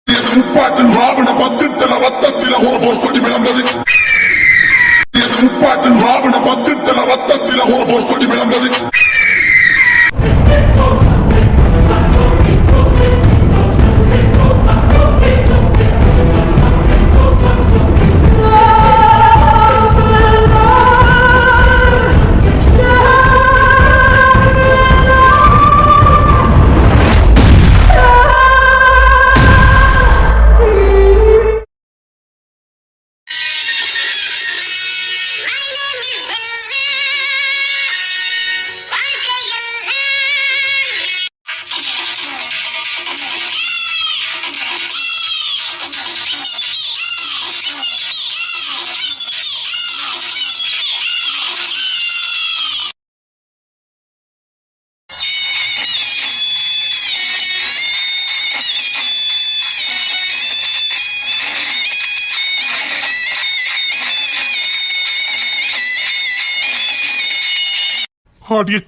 முப்பாட்டின் ராவண பத்தித்தல ரத்தத்தில ஒரு பொற்கொடி விளம்பது. முப்பாட்டின் ராவண பத்தித்தல ரத்தத்தில ஒரு பொற்கொடி விளம்பது.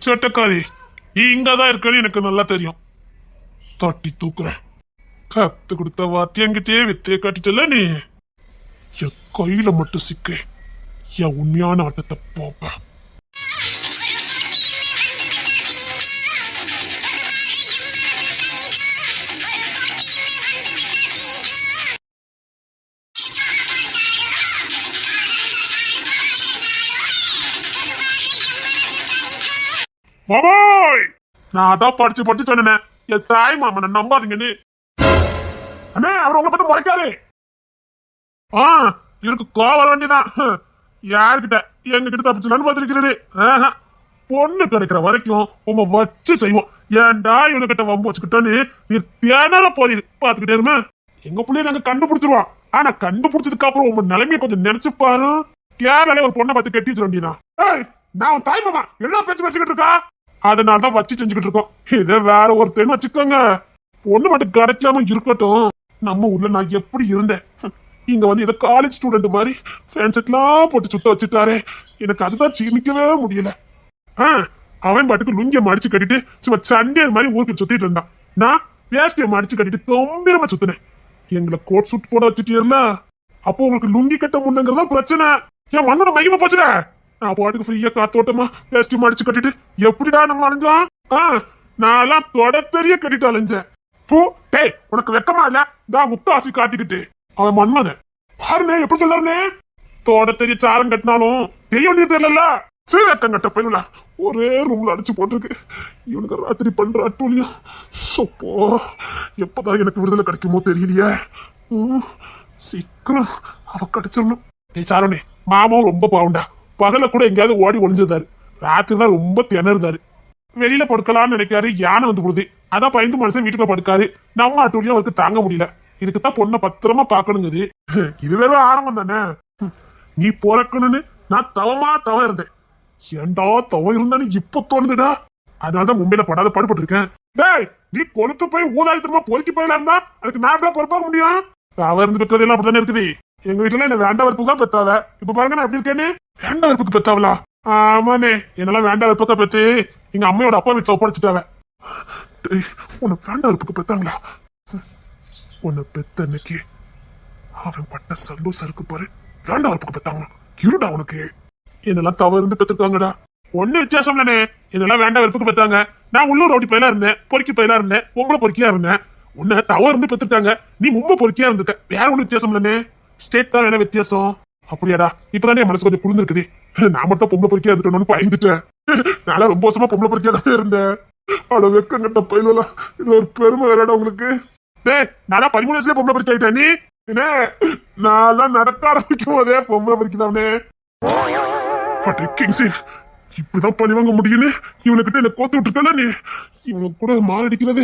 சேட்டக்காரி இங்கதான் இருக்கன்னு எனக்கு நல்லா தெரியும். தட்டி தூக்குறேன். கத்து கொடுத்த வாத்தியங்கிட்டே வித்தைய காட்டிட்டல நீ. என் கையில மட்டும் சிக்க என் உண்மையான ஆட்டத்தை போப்ப. மாமாய் நான் அதான் படிச்சு சொன்னேன் என் தாய் மாமனை நம்பாதீங்கன்னு. அண்ணே அவர் உங்களை பத்தி முறைக்காரு. எனக்கு கோவம் வேண்டியதான். யாருக்கிட்ட எங்க கிட்ட தப்பிச்சலான்னு பார்த்துருக்கிறது. பொண்ணு கிடைக்கிற வரைக்கும் உங்க வச்சு செய்வோம். ஏன்டா இவனுக்கிட்ட வம்பு வச்சுக்கிட்டோன்னு நீ திணற போதிடு பாத்துக்கிட்டே இருமே. எங்க பிள்ளைய நாங்க கண்டுபிடிச்சிருவோம். ஆனா கண்டுபிடிச்சதுக்கு அப்புறம் உங்க நிலைமைய கொஞ்சம் நினைச்சு பாரு. கேரளாலே ஒரு பொண்ணை பார்த்து கட்டி வச்சிட வேண்டியதான். நான் உன் தாய் மாமா என்ன பேச்சு பேசிக்கிட்டு இருக்கா? அதனாலதான் வச்சு செஞ்சுக்கிட்டு இருக்கோம். இதை வேற ஒருத்தன் வச்சுக்கோங்க. பொண்ணு மட்டும் கிடைக்காம இருக்கட்டும். நம்ம ஊர்ல நான் எப்படி இருந்தேன், இங்க வந்து இதை காலேஜ் ஸ்டூடெண்ட் மாதிரி ஃபேன்ஸெல்லாம் போட்டு சுத்த வச்சுட்டாரே. எனக்கு அதுதான் ஜீர்ணிக்கவே முடியல. அவன் பாட்டுக்கு லுங்கிய மடிச்சு கட்டிட்டு சும்மா சண்டே மாதிரி ஊருக்கு சுத்திட்டு இருந்தான். நான் வேஸ்டிய மடிச்சு கட்டிட்டு கம்பீரமா சுத்தினேன். எங்களை கோட் சூட் போட வச்சுட்டீர்ல, அப்போ உங்களுக்கு லுங்கி கட்ட முன்னங்கிறதா பிரச்சனை. என் மண்ணோட மகிமை போச்சுட. நான் பாட்டுக்கு ஃப்ரீயா காத்தோட்டமா வேஸ்டி மடிச்சு கட்டிட்டு எப்படிடா நம்ம அலைஞ்சோம். நான் தொடத்தெரிய கட்டிட்டு அலைஞ்சேன். பூ டேய் உனக்கு வெக்கமா இல்ல? தான் முத்தாசி காட்டிக்கிட்டு அவன் மன்மதன் பாருனே எப்படி சொல்றாருனே. தொடத்தெரிய சாரம் கட்டினாலும் தெரிய வேண்டியது தெரியல. சரி வெக்கம் கட்ட பயில ஒரே ரூம்ல அடிச்சு போட்டிருக்கு. இவனுக்கு ராத்திரி பண்ற அட்டூழியா சொப்போ. எப்பதான் எனக்கு விடுதலை கிடைக்குமோ தெரியலையே. சீக்கிரம் அவ கிடைச்சிடணும். டேய் சாரோனே மாமாவும் ரொம்ப பாவண்டா. பகல கூட எங்கேயாவது ஓடி ஒளிஞ்சிருந்தாரு. ராத்திரி தான் ரொம்ப திணறுதாரு. வெளியில படுக்கலாம்னு நினைக்காரு. யானை வந்து போடுது. அதான் பயந்து மனுஷன் வீட்டுக்குள்ள படுக்காரு. நம்ம அட்டூழியும் அவருக்கு தாங்க முடியல. இதுக்குதான் பொண்ணை பத்திரமா பாக்கணுங்குது. இது வேற ஆரம்பம் தானே. நீ பிறக்கணும்னு நான் தவம் இருந்தேன். ஏண்டா தவம் இருந்தானு இப்ப தோணுதுடா. அதனாலதான் மும்பையில படாத பாடுபட்டு இருக்கேன். டேய் நீ கொளுத்து போய் ஊதாயத்தமா பொறுக்கி போயில இருந்தா அதுக்கு நான் தான் பொறுப்பாக முடியும். தவ இருந்து பெற்றதெல்லாம் அப்படித்தானே இருக்குது. எங்க வீட்டுல என்ன வேண்டாம் வெறுப்புக்கு தான் பெத்தாவ. இப்ப பாருங்க நான் எப்படி இருக்கேன்னு. வேண்டாம் வெறுப்புக்கு பெத்தாவலா? ஆமாண்ணே என்னெல்லாம் வேண்டாம் வெறுப்புக்கா பெத்து எங்க அம்மையோட அப்பா வீட்டுல ஒப்படைச்சிட்டாவ. உன்னை வேண்டாம் வெறுப்புக்கு பெத்தாங்களா? உன்னை பெத்த அன்னைக்கு அவன் பட்ட சந்தோஷம் இருக்கு பாரு. வேண்டாம் வெறுப்புக்கு பெத்தாங்க இருடா உனக்கு. என்னெல்லாம் தவறு இருந்து பெற்றிருக்காங்கடா. ஒண்ணு வித்தியாசம் இல்லனே. என்னெல்லாம் வேண்டாம் வெறுப்புக்கு பெத்தாங்க. நான் உள்ளூர் ரவுடி பயிலா இருந்தேன். பொறுக்கி பயிலா இருந்தேன். பொம்பளை பொறுக்கியா இருந்தேன். உன்னை தவறு இருந்து பெற்றுட்டாங்க. நீ மும்ப பொறுக்கியா இருந்துட்ட. வேற ஒண்ணு வித்தியாசம் இல்லனே. ஸ்டேட் தான் என்ன வித்தியாசம்? அப்படியாடா? இப்பதான் என் மனசு கொஞ்சம் குளிர்ந்துருக்குது. நான் மட்டும் பொம்பளை பொறுக்கியா இருந்துட்டோம்னு பயந்துட்டேன். நான் ரொம்ப வருஷமா பொம்பளை பொறுக்கியா தான் இருந்தேன். அட வெக்கங்கட்ட பயிலா. இது ஒரு பெருமை வேறடா உங்களுக்கு. டேய் நானா 13 வயசுல பொம்பளை பொறுக்கி ஆயிட்டேன். நீ என்ன நான் நடக்க ஆரம்பிக்கும் போதே பொம்பளை பொறுக்கிதானே. இப்படிதான் பழி வாங்க முடியும்னு இவனுக்கிட்ட என்ன கோத்து விட்டுருக்கல நீ. இவனுக்கு கூட மாரடிக்கிறது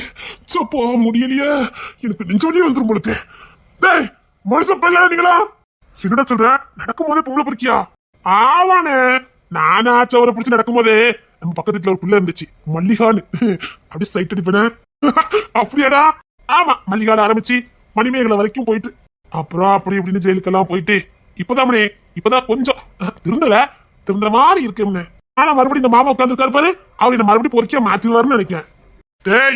சப்போ முடியலையே. எனக்கு நெஞ்சோடியே வந்துடும் உங்களுக்கு. டேய் மனுஷ பையல நீங்களா என்னடா சொல்ற? நடக்கும் போதே பொம்பளை பொறுக்கியா? ஆவானே நானா ஆச்சவரை பிடிச்சி நடக்கும் போதே நம்ம பக்கத்து வீட்டுல ஒரு பிள்ளை இருந்துச்சு மல்லிகான்னு. அப்படி சைட் அடிப்பேன. அப்படியாடா? ஆமா மல்லிகால ஆரம்பிச்சு மணிமேகலை வரைக்கும் போயிட்டு அப்புறம் அப்படி இப்படின்னு ஜெயிலுக்கெல்லாம் போயிட்டு இப்பதான் கொஞ்சம் திருந்துற மாதிரி இருக்கேன்னு. ஆனா மறுபடியும் இந்த மாமா உட்கார்ந்து இருக்காரு. அவரு மறுபடியும் பொறுக்கியா மாத்திடுவாருன்னு நினைக்கிறேன்.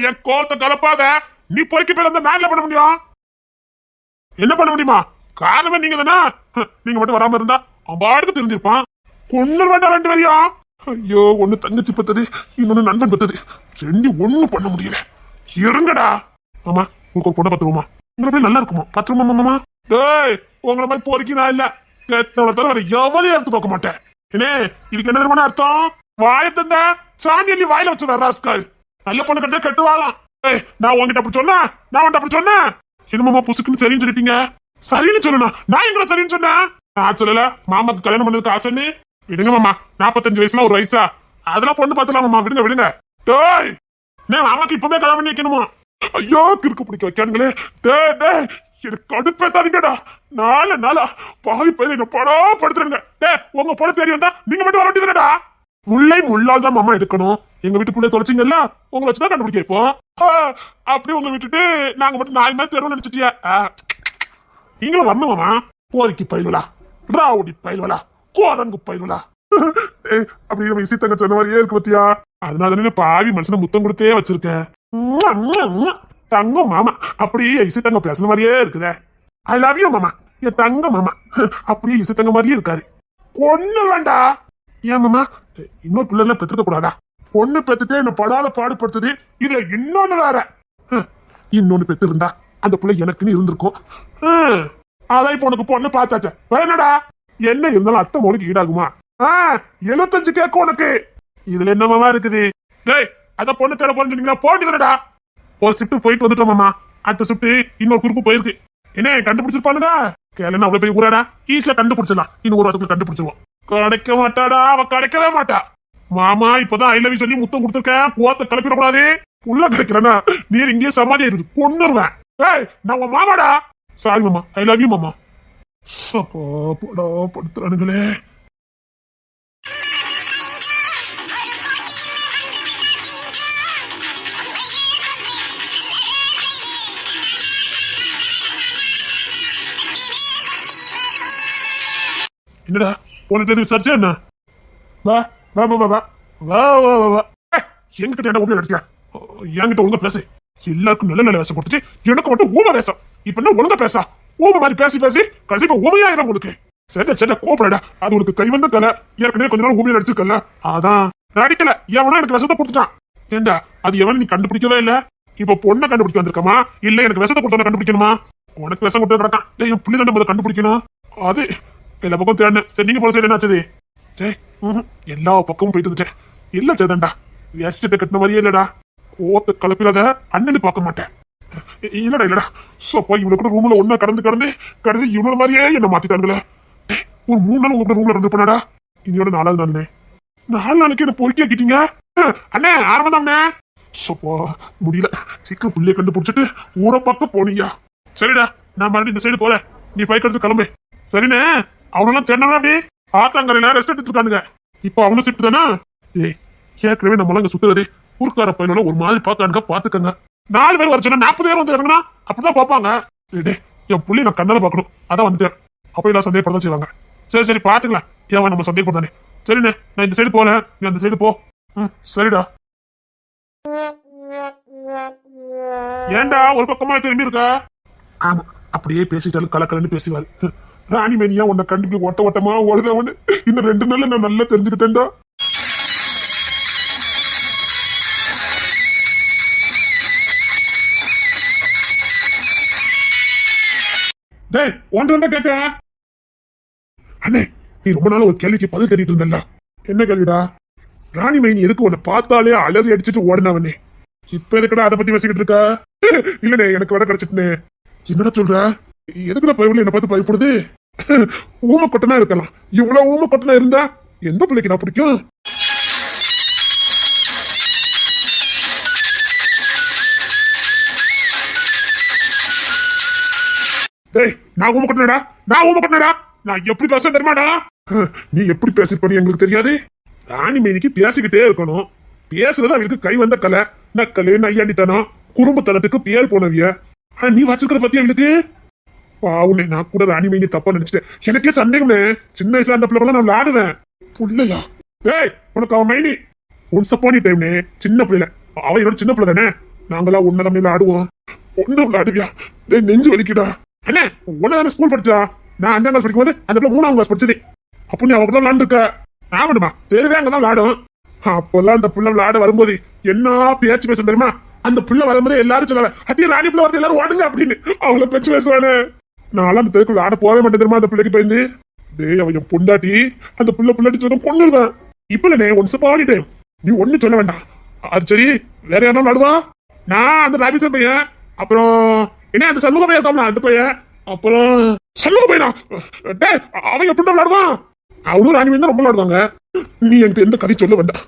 என் கோலத்தை கலப்பாத. நீ பொறுக்கி போய் நான் என்ன பண்ண முடியும்? என்ன பண்ண முடியுமா? காரணமே நீங்க தானே. நீங்க மட்டும் வராம இருந்தா அவன் பாட்டுக்கு தெரிஞ்சிருப்பான். கொண்டு வேண்டாம் ரெண்டு பேரையும். ஐயோ, ஒண்ணு தங்கச்சி பத்தது, இன்னொன்னு நண்பன் பத்தது, ரெண்டு ஒண்ணும் பண்ண முடியல. இருங்கடா. ஆமா, உங்களுக்கு ஒரு பொண்ணை பத்துருவோமா? உங்களை போய் நல்லா இருக்குமா? பத்துருமா மாமா? டேய், உங்களை மாதிரி போறீங்க நான் இல்ல. கேட்டவளை தவிர வேற எவளையும் எடுத்து பார்க்க மாட்டேன். என்ன இதுக்கு என்ன தெரியுமா அர்த்தம்? வாயத்தந்த சாமி அள்ளி வாயில வச்சு ராஸ்கால். நல்ல பொண்ணு கட்ட கெட்டு வாழலாம். நான் உங்ககிட்ட அப்படி சொன்னேன், நான் உன்கிட்ட அப்படி சொன்னேன். என்னமாமா புசுக்குன்னு சரின்னு சொல்லிட்டீங்க? சரின்னு சொல்லணும். நான் எங்களை சரின்னு சொன்னேன். நான் சொல்லல மாமாக்கு கல்யாணம் பண்ணதுக்கு ஆசைன்னு. விடுங்க மாமா, 45 வயசுல ஒரு வயசா, அதெல்லாம் பொண்ணு பாத்துலாம் மாமா. விடுங்க விடுங்க. டேய், நான் மாமாக்கு இப்பவே கல்யாணம் பண்ணி வைக்கணுமா? ஐயோ, கிறுக்கு பிடிக்க வைக்கானுங்களே. டேய் டேய், எனக்கு கடுப்பேத்தாதீங்கடா. நாளா பாவி பேர் என்ன படா படுத்துருங்க. டேய், உங்க பொண்ணு தேடி வந்தா நீங்க மட்டும் வர வேண்டியதுடா. முல்லை முள்ளால் தான் மாமா எடுக்கணும். எங்க வீட்டு பிள்ளை தொலைச்சிங்கல்ல, உங்களை வச்சுதான் கண்டுபிடிக்க வைப்போம். அப்படி உங்களை விட்டுட்டு நாங்க மட்டும் 4 மாதிரி தேர்வு நினைச்சிட்டியா? நீங்களும் வரணும் மாமா. கோரிக்கை பயிலுலா, ராவுடி பயிலுலா, கோரங்கு பயிலுலா. அப்படி நம்ம இசி தங்க சொன்ன மாதிரியே இருக்கு பத்தியா? அதனால பாவி மனுஷனை முத்தம் கொடுத்தே வச்சிருக்கேன். தங்கம் மாமா, அப்படியே இசி தங்க பேசுன மாதிரியே இருக்குதே. ஐ லவ் யூ மாமா, என் தங்க மாமா. அப்படியே இசி தங்க மாதிரியே இருக்காரு. கொன்னு வேண்டா. ஏன் மாமா, இன்னொரு பிள்ளை பெற்றுக்க கூடாதா? பொண்ணு பெத்துட்டே என்ன படாத பாடுபடுத்துது. இதுல இன்னொன்னு வேற. இன்னொன்னு பெத்து இருந்தா அந்த பிள்ளை எனக்குன்னு இருந்திருக்கும். அதான் இப்ப உனக்கு பொண்ணு பார்த்தாச்ச, வேணடா. என்ன இருந்தாலும் அத்தை மோனுக்கு ஈடாகுமா? 75 கேட்கும் உனக்கு. இதுல என்ன மாமா இருக்குது? டேய், அத பொண்ணு தேட போறேன்னு சொன்னீங்களா? போட்டுக்கிறடா. ஒரு ஷிஃப்ட் போயிட்டு வந்துட்டோம் மாமா. அடுத்த ஷிஃப்ட் இன்னொரு குரூப் போயிருக்கு. என்ன கண்டுபிடிச்சிருப்பானுங்க? கேளுன்னு அவ்வளவு போய் ஊராடா. ஈஸியா கண்டுபிடிச்சிடலாம். இன்னும் ஒரு வாரத்துக்கு கண்டுபிடிச்சிருவோம். கிடைக்க மாட்டாடா, அவ கிடைக்கவே மாட்டா. மாமா இப்பதான் ஐ லவ் யூ சொல்லி முத்தம் கொடுத்துருக்கேன். கோத்த கிளப்பிடக்கூடாது. உள்ள கிடைக்கிறேன்னா நீர் இங்கேயே சமாதியா இருக்கு. கொன்னுருவேன். ஏய், நான் உன் மாமாடா. சாரி மாமா, ஐ லவ் யூ மாமா. சப்பா போடா படுத்துறானுங்களே. என்னடா உனக்கு விசாரிச்சா என்ன? வா வா வா வா வா வா வா வா. என்கிட்ட என்ன ஊர்ல எடுத்தியா? என்கிட்ட ஒழுங்கா பேசு. எல்லாருக்கும் நல்ல நல்ல வேஷம் கொடுத்துட்டு எனக்கு மட்டும் ஊம வேஷம். இப்ப என்ன ஒழுங்கா பேசா? ஊம மாதிரி பேசி பேசி கடைசி இப்ப ஊமையாயிரம் உங்களுக்கு. சரி சரி, கோபடா. அது உனக்கு கை வந்த தலை. ஏற்கனவே கொஞ்ச நாள் ஊமையா நடிச்சிருக்கல, அதான் நடிக்கல. எவனா எனக்கு விஷத்தை கொடுத்துட்டான். ஏண்டா அது எவன் நீ கண்டுபிடிக்கவே இல்ல? இப்ப பொண்ணை கண்டுபிடிக்க வந்திருக்கமா, இல்ல எனக்கு விஷத்தை கொடுத்தவன கண்டுபிடிக்கணுமா? உனக்கு விஷம் கொடுத்து கிடக்கான். என் புள்ளி தண்டை கண்டுபிடிக்கணும். அது எல்லா பக்கம் தேடினேன். சரி, நீங்க போல சைடு என்னாச்சது? எல்லா பக்கமும் போயிட்டு வந்துட்டேன். இல்ல சேதண்டா, வேஸ்ட் கட்டின மாதிரியே இல்லடா. கோத்த கலப்பிலாத அண்ணனு பார்க்க மாட்டேன். இல்லடா இல்லடா, சப்பா இவ்வளவு கூட ரூம்ல ஒன்னா கடந்து கடந்து கடைசி இவ்வளவு மாதிரியே என்ன மாத்திட்டாங்களே. ஒரு 3 நாள் உங்க கூட ரூம்ல இருந்து பண்ணாடா. இன்னையோட 4வது நாள்னே. 4 நாளைக்கு என்ன பொறுக்கி ஆக்கிட்டீங்க அண்ணே. ஆரம்பம் தானே. சப்பா முடியல. சீக்கிரம் புள்ளைய கண்டுபிடிச்சிட்டு ஊரை பக்கம் போனீங்க. சரிடா, நான் மறுபடியும் இந்த சைடு போல. நீ பைக் கிளம்பு. சரிண்ணே. அவனெல்லாம் தேடினா அப்படி ஆத்தாங்கரையில ரெஸ்ட் எடுத்துட்டு இருக்கானுங்க. இப்ப அவனும் ஷிஃப்ட் தானே. ஏய், ஏற்கனவே நம்மளாம் இங்க சுத்துறது ஊர்க்கார பையனோட ஒரு மாதிரி பாக்கானுங்க. பாத்துக்கங்க. 4 பேர் வர சொன்னா 40 பேர் வந்து இறங்கினா அப்படிதான் பாப்பாங்க. என் புள்ளி நான் கண்ணால பாக்கணும், அதான் வந்துட்டேன். அப்ப எல்லாம் சந்தேகப்படதான் செய்வாங்க. சரி சரி, பாத்துக்கலாம். ஏன் நம்ம சந்தேகப்படானே. சரிண்ணே, நான் இந்த சைடு போல, நீ அந்த சைடு போ. சரிடா. ஏண்டா ஒரு பக்கமா திரும்பி இருக்கா? ஆமா, அப்படியே பேசிட்டாலும் கலக்கலன்னு பேசுவாரு. ராணி மேனியா உன்னை கண்டுபிடி ஓட்ட ஓட்டமா ஓடுதவனு இந்த 2 நாள்ல நான் நல்லா தெரிஞ்சுக்கிட்டேன்டா. டேய், ஒன்று கேட்க அண்ணே, நீ ரொம்ப நாள் ஒரு கேள்விக்கு பதில் தேடிட்டு இருந்தல்ல. என்ன கேள்விடா? ராணி மைனி எதுக்கு உன்னை பார்த்தாலே அலறி அடிச்சுட்டு ஓடினவனே, இப்ப எதுக்கடா அதை பத்தி பேசிக்கிட்டு இருக்கா? இல்லனே, எனக்கு விட கிடைச்சிட்டுனே. என்னடா சொல்ற? எதுக்குடா பயவுல என்ன பார்த்து பயப்படுது? ஊம கொட்டனா இருக்கலாம். இவ்வளவு ஊம கொட்டனா இருந்தா எந்த பிள்ளைக்கு நான் பிடிக்கும்? டேய், நான் ஊம கொட்டனடா. நான் எப்படி பேச தெரியுமாடா? நீ எப்படி பேசிருப்ப எங்களுக்கு தெரியாது. ராணி மேனிக்கு பேசிக்கிட்டே இருக்கணும். பேசுறது அவங்களுக்கு கை வந்த கலை. நக்கலு நையாண்டித்தனம் குறும்புத்தனத்துக்கு பேர் போனவிய. நீ வச்சிருக்கிறத பத்தி அவங்களுக்கு பாவுனே. நான் கூட ராணி மேனி தப்பா நினைச்சிட்டேன். எனக்கே சந்தேகம்னே. சின்ன வயசுல அந்த பிள்ளை நான் விளையாடுவேன். புள்ளையா? டேய், உனக்கு அவன் மைனி ஒன்ஸ் அப்பான் எ டைம்னே. சின்ன பிள்ளைல அவ என்னோட சின்ன பிள்ளை தானே. நாங்களா ஒன்னதான் ஆடுவோம். ஒண்ணு விளையாடுவியா? டேய், நெஞ்சு வலிக்குடா. என்ன உன்னதான ஸ்கூல் படிச்சா? நான் 5ஆம் கிளாஸ் படிக்கும்போது அந்த பிள்ளை 3ஆம் கிளாஸ் படிச்சது. அப்போ நீ அவங்க தான் விளாண்டுருக்க. ஆமாடுமா, தெரியவே அங்கதான் விளாடும். அப்பெல்லாம் அந்த பிள்ளை விளாட வரும்போது என்ன பேச்சு பேச தெரியுமா? அந்த பிள்ளை வரும்போது எல்லாரும் சொல்லுவாங்க, அதே ராணி பிள்ளை வருது எல்லாரும் ஓடுங்க அப்படின்னு. அவங்கள பேச்சு பேசுவானே. நான்லாம் அந்த தெருக்கு விளாட போவே மாட்டேன் தெரியுமா? அந்த பிள்ளைக்கு பயந்து டேய் அவன் பொண்டாட்டி, அந்த பிள்ளைட்டி சொல்ல கொண்டுருவேன். இப்ப இல்ல ஒன்ஸ் பாடிட்டேன், நீ ஒண்ணு சொல்ல வேண்டாம். அது சரி, வேற யாரும் விளாடுவா? நான் அந்த ராபிசன் பையன், அப்புறம் என்ன அந்த சண்முக பையன் இருக்காமல அந்த பையன், அப்புறம் சண்முக பையனா டே அவன் எப்படி விளாடுவான்? அவனும் ராணி தான் ரொம்ப விளாடுவாங்க. நீ என்கிட்ட எந்த கதை சொல்ல வேண்டாம்.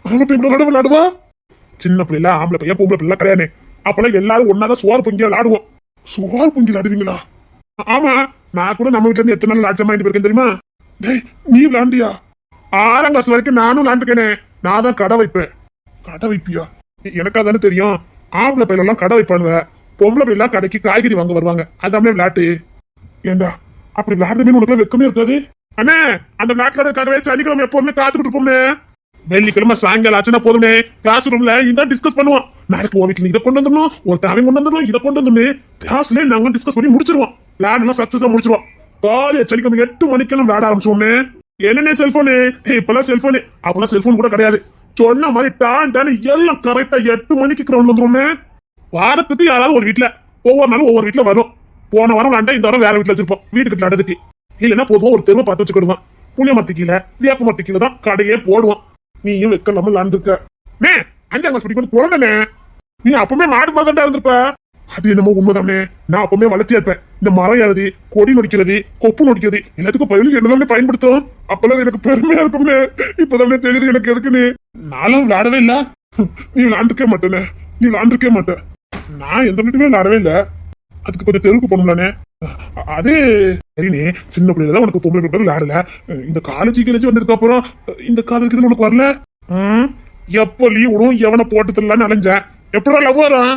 அவன் போய் விளாடுவா? சின்ன பிள்ளைல ஆம்பளை பையன் பொம்பளை பிள்ளை கிடையாது. அப்பெல்லாம் எல்லாரும் ஒன்னாதான் சோறு பொங்கி விளாடுவோம். சோறு பொங்கி விளாடுவீங்களா? ஆமா, நான் கூட நம்ம வீட்டுல இருந்து எத்தனை நாள் லாட்சமா இருக்கேன் தெரியுமா? டேய் நீ விளாண்டியா? 6ஆம் கிளாஸ் வரைக்கும் நானும் விளாண்டுக்கேனே. நான் தான் கடை வைப்பேன். கடை வைப்பியா? எனக்கா தானே தெரியும். ஆம்பளை பையில எல்லாம் கடை வைப்பானுவ, பொம்பளை பையில கடைக்கு காய்கறி வாங்க வருவாங்க. அதாமே விளாட்டு. ஏண்டா அப்படி விளாடுறதுமே உனக்கு வெக்கமே இருக்காது? அண்ணே அந்த விளாட்டுல கதவை சனிக்கிழமை எப்பவுமே காத்துக்கிட்டு இருப்போம்னே. வெள்ளிக்கிழமை சாயங்காலம் ஆச்சுன்னா போதுமே கிளாஸ் ரூம்ல இதான் டிஸ்கஸ் பண்ணுவோம். நாளைக்கு உன் வீட்டுல இதை கொண்டு வந்துடணும், ஒரு தேவை கொண்டு வந்துடணும், இதை கொண்டு வந்துடணும். கிளாஸ்ல நாங்க டிஸ்கஸ் பண்ணி முடிச்சிருவோம். பிளான் எல்லாம் சக்சஸா முடிச்சிருவோம். காலையில சனிக்கிழமை 8 மணிக்கெல்லாம் விளாட ஆரம்பிச்சோம்னே. என்னன்னே செல்போனு, இப்பெல்லாம் செல்போனு, அப்பெல்லாம் செல்போன் கூட கிடையாது. சொன்ன மாதிரி டான் எல்லாம் கரெக்டா 8 மணிக்கு கிரௌண்ட் வந்துருவோமே. வாரத்துக்கு யாராவது ஒரு வீட்டுல, ஒவ்வொரு நாளும் ஒவ்வொரு வீட்டுல வரும். போன வாரம் விளாண்டா இந்த வாரம் வேற வீட்டுல வச்சிருப்போம் வீட்டுக்கு விளாடுறதுக்கு. இல்லைன்னா பொதுவா ஒரு தெருவை பார்த்து வச்சுக்கிடுவான். புளிய மரத்து கீழே வேப்ப மரத்து கீழே தான் கடையே போடுவான். நீயும் வைக்கலாம விளாண்டுருக்க. 5ஆம் கிளாஸ் படிக்கும் குழந்தைனே, நீ அப்பவுமே மாடு மாதிரி இருந்திருப்ப. அது என்னமோ உண்மைதானே. நான் அப்பவுமே வளர்த்தியா இருப்பேன். இந்த மரம் ஏறது, கொடி நொடிக்கிறது, கொப்பு நொடிக்கிறது எல்லாத்துக்கும் பயிலுக்கு என்னதானே பயன்படுத்தும். அப்பெல்லாம் எனக்கு பெருமையா இருக்கும்னு. இப்பதானே தெரியுது எனக்கு எதுக்குன்னு. நானும் விளையாடவே இல்ல. நீ விளையாண்டுக்கே மாட்டேனே, நீ விளையாண்டுக்கே மாட்டேன். நான் எந்த வீட்டுமே விளையாடவே இல்ல. அதுக்கு கொஞ்சம் தெருவுக்கு போகணும்லானே. அது சரினே, சின்ன பிள்ளைல உனக்கு பொம்பளை பிள்ளை விளையாடல. இந்த காலேஜ் வந்ததுக்கு அப்புறம் இந்த காதலுக்கு உனக்கு வரல. எப்போ லீவ் விடும் எவனை போட்டு தரலான்னு அலைஞ்சேன். எப்படா லவ் வரும்?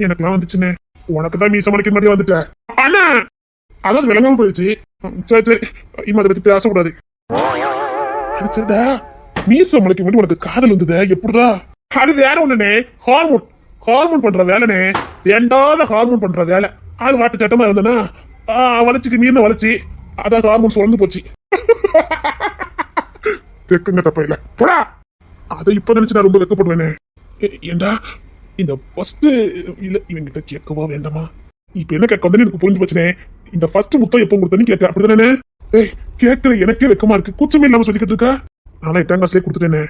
எனக்குலாம் வந்துச்சுன்னு. உனக்கு தான் மீச மணிக்கு மாதிரி வந்துட்டேன். அண்ணா அதாவது விளங்காம போயிடுச்சு. சரி சரி, இனிமே அதை பத்தி பேசக்கூடாது. மீச மணிக்கு மட்டும் உனக்கு காதல் வந்தது எப்படிடா? அது வேற ஒண்ணுனே, ஹார்மோன். ஹார்மோன் பண்ற வேலைனே, வேண்டாத ஹார்மோன் பண்ற வேலை. அது வாட்டு சட்டமா இருந்தனா வளர்ச்சிக்கு மீறின வளர்ச்சி. அதான் ஹார்மோன் சுரந்து போச்சு. தெக்குங்க தப்ப இல்ல போடா. அதை இப்ப நினைச்சு நான் ரொம்ப வெக்கப்படுவேனே. ஏண்டா இந்த ஃபர்ஸ்ட் இல்ல இவங்கிட்ட கேட்கவா வேண்டாமா? இப்ப என்ன கேட்க வந்து எனக்கு புரிஞ்சு போச்சுனே. இந்த ஃபர்ஸ்ட் முத்தம் எப்போ கொடுத்தனு கேட்க அப்படிதானே? ஏய் கேட்கற எனக்கே வெக்கமா இருக்கு. கூச்சமே இல்லாம சொல்லிக்கிட்டு இருக்கா. நான் 8ஆம் கிளாஸ்லயே கொடுத்துட்டேனே.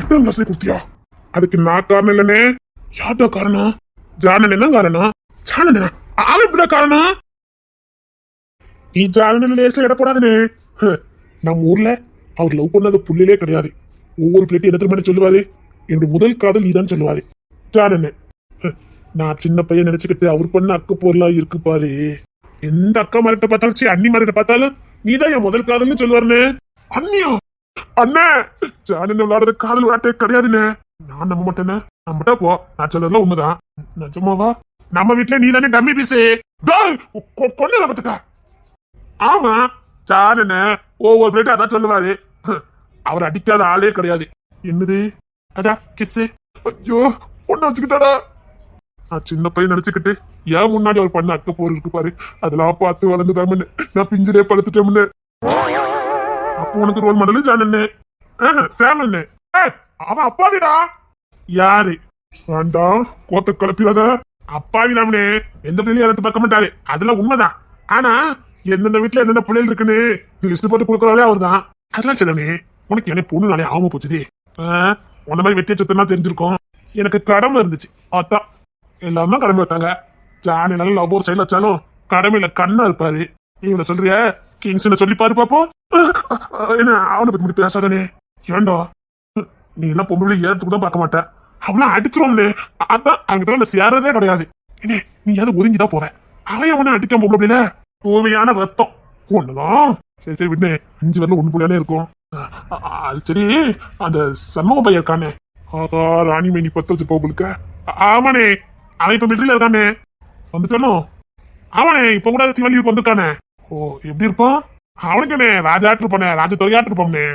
8ஆம் கிளாஸ்லயே கொடுத்தியா? அதுக்கு நான் காரணம் இல்லனே. யார்டா காரணம்? ஜானனே தான் காரணம். ஜானனா அவன் எப்படிடா காரணம்? நீ ஜானன் லேஸ்ல இட போடாதனே. நம்ம ஊர்ல அவர் லவ் பண்ணாத புள்ளிலே கிடையாது. ஒவ்வொரு பிளேட்டு என்ன தெரியுமா சொல்லுவாரு? என்னோட முதல் காதல் நீதான் சொல்லுவாரு. ஜானனே நான் சின்ன பையன் நினைச்சுக்கிட்டு அவர் பண்ண அக்க பொருளா இருக்கு பாரு. எந்த அக்கா மார்கிட்ட பார்த்தாலும் சரி அண்ணி மார்கிட்ட பார்த்தாலும் நீதான் என் முதல் காதல்னு சொல்லுவாருன்னு. அண்ணியா? அண்ணே ஜானன் விளையாடுறது காதல் விளையாட்டே கிடையாதுண்ணே. நான் நம்ப மாட்டேனே. நம்பட்டா போ, நான் சொல்றதுலாம் உண்மைதான். நிஜமாவா? நம்ம வீட்டுல நீ தானே டம்மி பீஸு கொண்டு பத்துக்கா. ஆமா ஜானன ஒவ்வொரு பிளேட்டு அதான் சொல்லுவாரு. அவர் அடிக்காத ஆளே கிடையாது. என்னது அதான் கிஸ்ஸு? ஐயோ பொண்ணு வச்சுக்கிட்டாடா. நான் சின்ன பையன் நினைச்சுக்கிட்டு ஏன் முன்னாடி அவர் பண்ண அக்க போர் இருக்கு பாரு, அதெல்லாம் பார்த்து வளர்ந்துதாமன்னு நான் பிஞ்சிலே படுத்துட்டேன்னு. அப்போ உனக்கு ரோல் மாடல் ஜானன்னு சேமன்னு. அவன் அப்பாவிடா. யாரு? வேண்டாம் கோத்த கலப்பிடாத. அப்பாவிடாமனே எந்த பிள்ளையும் யாரும் பார்க்க மாட்டாரு. அதெல்லாம் உண்மைதான். ஆனா எந்தெந்த வீட்டுல எந்தெந்த பிள்ளைகள் இருக்குன்னு லிஸ்ட் போட்டு கொடுக்கறவளே அவர் தான். அதெல்லாம் சொல்லணே. உனக்கு என்ன பொண்ணு நாளே ஆக போச்சுது. உன்ன மாதிரி வெட்டிய சொத்தனா தெரிஞ்சிருக்கும். எனக்கு கடமை இருந்துச்சு. அதான் எல்லாருமே கடமை வைத்தாங்க. ஜானி நல்ல லவ் ஒரு சைட்ல வச்சாலும் கடமையில கண்ணா இருப்பாரு. இவனை சொல்றிய கிங்ஸ் சொல்லி பாரு பாப்போம். என்ன அவனை பத்தி பேசாதானே? ஏண்டா நீ எல்லாம் பொம்பளை ஏறத்துக்கு தான் பார்க்க மாட்டேன். அவனா அடிச்சிருவோம்னு. அதான் அவங்கிட்ட நான் சேரதே கிடையாது. என்ன நீ யாரும் ஒதுங்கிதான் போற. அவன் அவனை அடிக்காம பொம்பளை தூய்மையான ரத்தம் ஒண்ணுதான். சரி சரி விட்டு 5 வரல 1 புள்ளியானே இருக்கும். அது சரி, அந்த சண்முக பையன் இருக்கானே, ஆகா ராணிமேனி 10 வச்சு போகுளுக்க. ஆமாண்ணே அவன் இப்ப மிலிட்டரியில இருக்கானே. வந்துட்டானோ? ஆமாண்ணே இப்ப கூட தீவண்டிக்கு வந்திருக்கானே. ஓ எப்படி இருப்பான்? அவனுக்கு என்ன ராஜாட்டு இருப்பானே, ராஜ தொகையாட்டு இருப்பானே.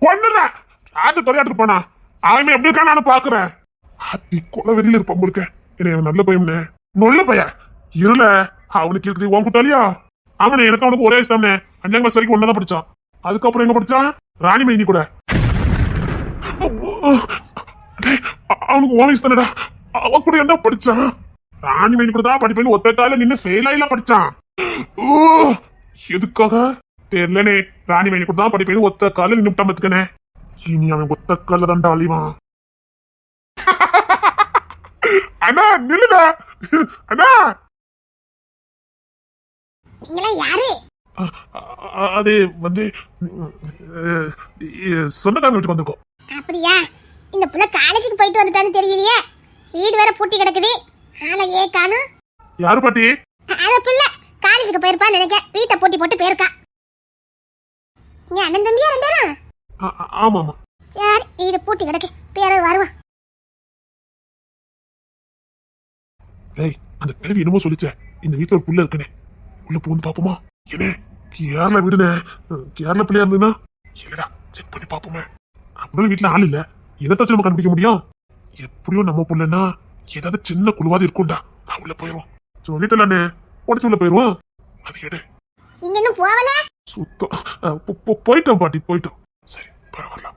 கொண்டுறேன் ராஜ தொகையாட்டு இருப்பானா? அவன் எப்படி இருக்கான்னு நானும் பாக்குறேன். அத்தி கொலை வெளியில இருப்பான் இருக்க. என்ன நல்ல பையன் நல்ல பையன். இருல அவனுக்கு இருக்குது உன் கூட்டாளியா? ஆமாண்ணே, எனக்கு அவனுக்கு ஒரே வயசு தானே. 5ஆம் கிளாஸ் வரைக்கும் ஒன்னதான் படிச்சான். அதுக்கப்புறம் எங்க படிச்சான்? ராணி மைனி கூட. டேய், அவனுக்கு உன் வயசு தானடா. அவன் கூட என்ன படிச்சான்? ராணி மைனி கூட தான் படிப்பேன்னு ஒத்த கால நின்று ஃபெயில் ஆயில படிச்சான். ஓ, எதுக்காக தெரியலனே. ராணி மைனி கூட தான் படிப்பேன்னு ஒத்த கால நின்னுட்டான் பாத்துக்கனே. இனி அவன் ஒத்த கால தான்டா அழிவான். அண்ணா நில்லுடா அண்ணா. யாரு? அது வந்து சொந்தக்காரங்க வீட்டுக்கு வந்திருக்கோம். அப்படியா? இந்த புள்ள காலேஜுக்கு போயிட்டு வந்துட்டான்னு தெரியலையே. வீடு வேற பூட்டி கிடக்குது. ஆளையே காணோம். யாரு பாட்டி? அந்த புள்ள காலேஜுக்கு போயிருப்பான்னு நினைக்க. வீட்டை பூட்டி போட்டு போயிருக்கா. நீ அண்ணன் தம்பியா ரெண்டு பேரும்? ஆமா ஆமா. சரி, வீடு பூட்டி கிடக்கு. பேர வருவான். ஏய், அந்த கிழவி என்னமோ சொல்லிச்சே, இந்த வீட்டுல ஒரு புள்ள இருக்குனே, உள்ள போந்து பாப்போமா? ஏனே கேரளா வீடுனே, கேரளா பிள்ளையா இருந்ததுன்னா இல்லடா செக் பண்ணி பாப்போமே. அப்படியே வீட்டுல ஆள் இல்ல, எதாச்சும் நம்ம கண்டுபிடிக்க முடியும். எப்படியோ நம்ம புள்ளன்னா ஏதாவது சின்ன குழுவாது இருக்கும்டா. நான் உள்ள போயிருவோம். சொல்லிட்டலானே, உடச்சு உள்ள போயிருவோம். அது எடு. நீங்க இன்னும் போகல? சுத்தம் போயிட்டோம் பாட்டி, போயிட்டோம். சரி, பரவாயில்ல.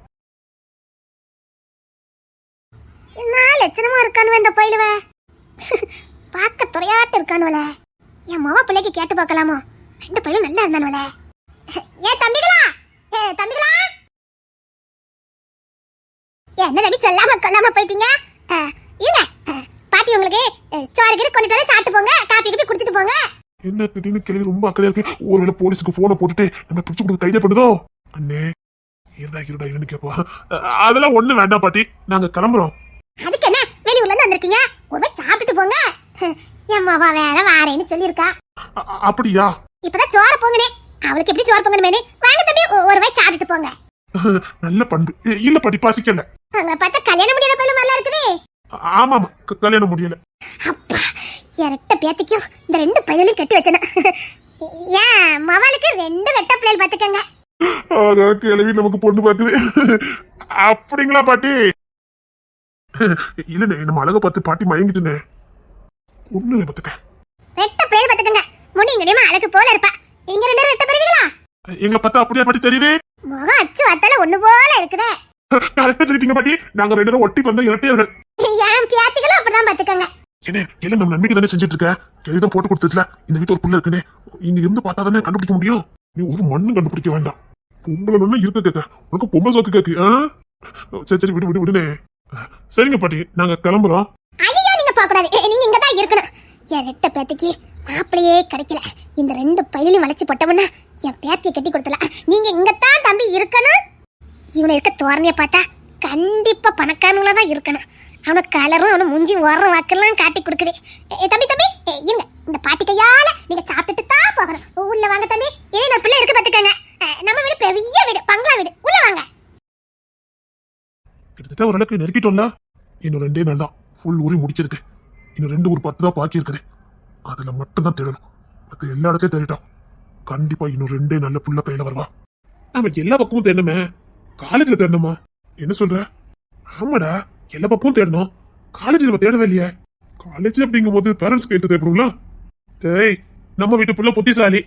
என்ன லட்சணமா இருக்கானு இந்த பயிலுவ? பார்க்க துறையாட்டு இருக்கானுவல. என் மாமா பிள்ளைக்கு கேட்டு பார்க்கலாமோ? ரெண்டு பையனும் நல்லா இருந்தானுவல. ஏன் தம்பிகளா, தம்பிகளா, என்ன நம்பி சொல்லாம போயிட்டீங்க? இருங்க, பாட்டி உங்களுக்கு சோறு கீரை கொண்டுட்டு வந்து சாப்பிட்டு போங்க. காப்பி கீப்பி குடிச்சிட்டு போங்க. என்ன திடீர்னு கிளவி ரொம்ப அக்கறையா இருக்கு. ஒருவேளை போலீஸுக்கு போனை போட்டுட்டு நம்ம பிடிச்சு கொடுக்க கைதே பண்ணுதோ? அண்ணே இருடா இருன்னு கேப்பா. அதெல்லாம் ஒண்ணு வேண்டாம் பாட்டி, நாங்க கிளம்புறோம். அதுக்கு என்ன, வெளியூர்ல இருந்து வந்திருக்கீங்க, ஒரு போய் சாப்பிட்டு போங்க. என் மாவா வேற வாரேன்னு சொல்லியிருக்கா. அப்படியா? இப்பதான் சோறு பொங்குனே, அவளுக்கு எப்படி சோறு பொங்கணுமேனு. வாங்க தம்பி, ஒரு போய் சாப்பிட்டு போங்க. நல்ல பண்பு. இல்ல பாட்டி, பசிக்கல. உங்களை பார்த்தா கல்யாணம் முடியாத பையன் நல்லா இருக்குது. ஆமா கல்யாணம் முடியல. அப்பா, இரட்ட பேத்திக்கும் இந்த ரெண்டு பையனையும் கட்டி வச்சன. ஏன் மவாளுக்கு ரெண்டு ரெட்ட பிள்ளைகள் பாத்துக்கங்க. கிளவி நமக்கு பொண்ணு பாக்குது. அப்படிங்களா பாட்டி? இல்ல நம்ம அழக பார்த்து பாட்டி மயங்கிட்டுனே. ஒண்ணு பாத்துக்க, ரெட்ட பிள்ளைகள் பாத்துக்கங்க. முடி இங்கடியமா அழகு போல இருப்பா. இங்க ரெண்டு ரெட்ட பிள்ளைகளா? எங்களை பார்த்தா அப்படியே பாட்டி தெரியுது. முகம் அச்சு வாத்தால ஒண்ணு போல இருக்குதே. கரெக்டா சொல்லிட்டீங்க பாட்டி, நாங்க ரெண்டு பேரும் ஒட்டி வந்த இரட்டையர்கள். என் பேத்திகளும் அப்படிதான் பாத்துக்கங்க. என்ன எல்லாம் நம்ம நன்மைக்கு தானே செஞ்சுட்டு இருக்க. கேள்விதான் போட்டு கொடுத்துச்சுல, இந்த வீட்டு ஒரு புள்ள இருக்குன்னு. இங்க இருந்து பார்த்தா தானே கண்டுபிடிக்க முடியும். நீ ஒரு மண்ணும் கண்டுபிடிக்க வேண்டாம். பொம்பளை ஒண்ணு இருக்க கேட்க, உனக்கு பொம்பளை சோக்கு கேக்கு. சரி விடுனே. சரிங்க பாட்டி, நாங்க கிளம்புறோம். ஐயோ, நீங்க போக கூடாது. நீங்க இங்கதான் இருக்கணும். என் ரெட்ட பேத்திக்கு மாப்பிளையே கிடைக்கல. இந்த ரெண்டு பையிலையும் வளைச்சு போட்டோம்னா என் பேத்தியை கட்டி கொடுத்தலாம். நீங்க இங்கத்தான் தம்பி இருக்கணும். இவனை இருக்க தோரணைய பார்த்தா கண்டிப்பா பணக்காரங்களதான் இருக்கணும். அவனுக்கு கலரும் அவனு முஞ்சி ஓர வாக்கெல்லாம் காட்டி கொடுக்குது. தம்பி இருங்க, இந்த பாட்டி கையால நீங்க சாப்பிட்டுட்டு தான் போகணும். உள்ள வாங்க தம்பி. நான் பிள்ளை இருக்கு பாத்துக்கங்க. நம்ம வீடு பெரிய வீடு, பங்களா வீடு. உள்ள வாங்க. கிட்டத்தட்ட ஓரளவுக்கு நெருக்கிட்டோம்ல. இன்னும் 2 நாள் தான் ஃபுல் ஊறி முடிக்கிறதுக்கு. இன்னும் 2 ஒரு 10 தான் பாக்கி இருக்குது. அதுல மட்டும் தான் தேடணும். அது எல்லா இடத்தையும் தேடிட்டோம். கண்டிப்பா இன்னும் 2 நல்ல புள்ள கையில வருவா. நாம எல்லா பக்கமும் தேடணுமே. காலேஜ்ல தேடணுமா? என்ன சொல்ற? ஆமாடா, எல்லா பக்கமும் தேடணும். காலேஜ் நம்ம தேடவே இல்லையே. காலேஜ் அப்படிங்கும் போது பேரண்ட்ஸ் கைட்டு தேடுறோம்ல. டேய், நம்ம வீட்டு புள்ள புத்திசாலி.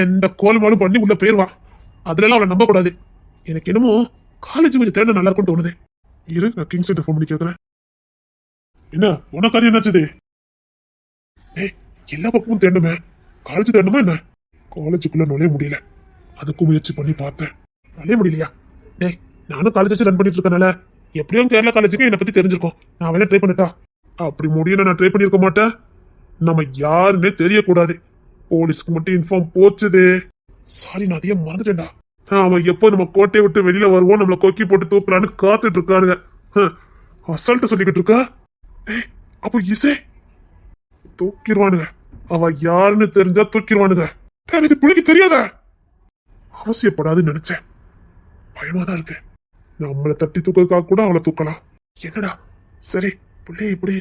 எந்த கோல்மாலும் பண்ணி உள்ள போயிருவா. அதுல அவளை நம்ப கூடாது. எனக்கு என்னமோ காலேஜ் கொஞ்சம் தேட நல்லா இருக்கும்னு தோணுது. இரு, நான் கிங் சென்டர் ஃபோன் பண்ணி கேட்கறேன். என்ன உனக்காரி என்னாச்சுது? ஏய், எல்லா பக்கமும் தேடணுமே. காலேஜ் தேடணுமா என்ன? காலேஜுக்குள்ள நுழைய முடியல. அதுக்கும் முயற்சி பண்ணி பார்த்தேன், நுழைய முடியலையா? டேய், நானும் காலேஜ் வச்சு ரன் பண்ணிட்டு இருக்கனால எப்படியும் கேரளா காலேஜுக்கு என்னை பத்தி தெரிஞ்சிருக்கோம். நான் வேணா ட்ரை பண்ணிட்டா? அப்படி முடியல, நான் ட்ரை பண்ணிருக்க மாட்டேன். நம்ம யாருன்னே தெரியக்கூடாது. போலீஸ்க்கு மட்டும் இன்ஃபார்ம் போச்சுது. சாரி, நான் அதையே மறந்துட்டேன்டா. அவன் எப்போ நம்ம கோட்டையை விட்டு வெளியில வருவோம், நம்மள கொக்கி போட்டு தூக்குறான்னு காத்துட்டு இருக்கானுங்க. அசால்ட்டு சொல்லிக்கிட்டு இருக்கா. அப்போ இசை தூக்கிடுவானுங்க. அவ யாருன்னு தெரிஞ்சா தூக்கிடுவானுங்க. இது பிள்ளைக்கு தெரியாத. அவசியப்படாதுன்னு நினைச்சேன். பயமாதான் இருக்கு. நம்மளை தட்டி தூக்கிறதுக்காக கூட அவளை தூக்கலாம். என்னடா சரி, பிள்ளைய இப்படி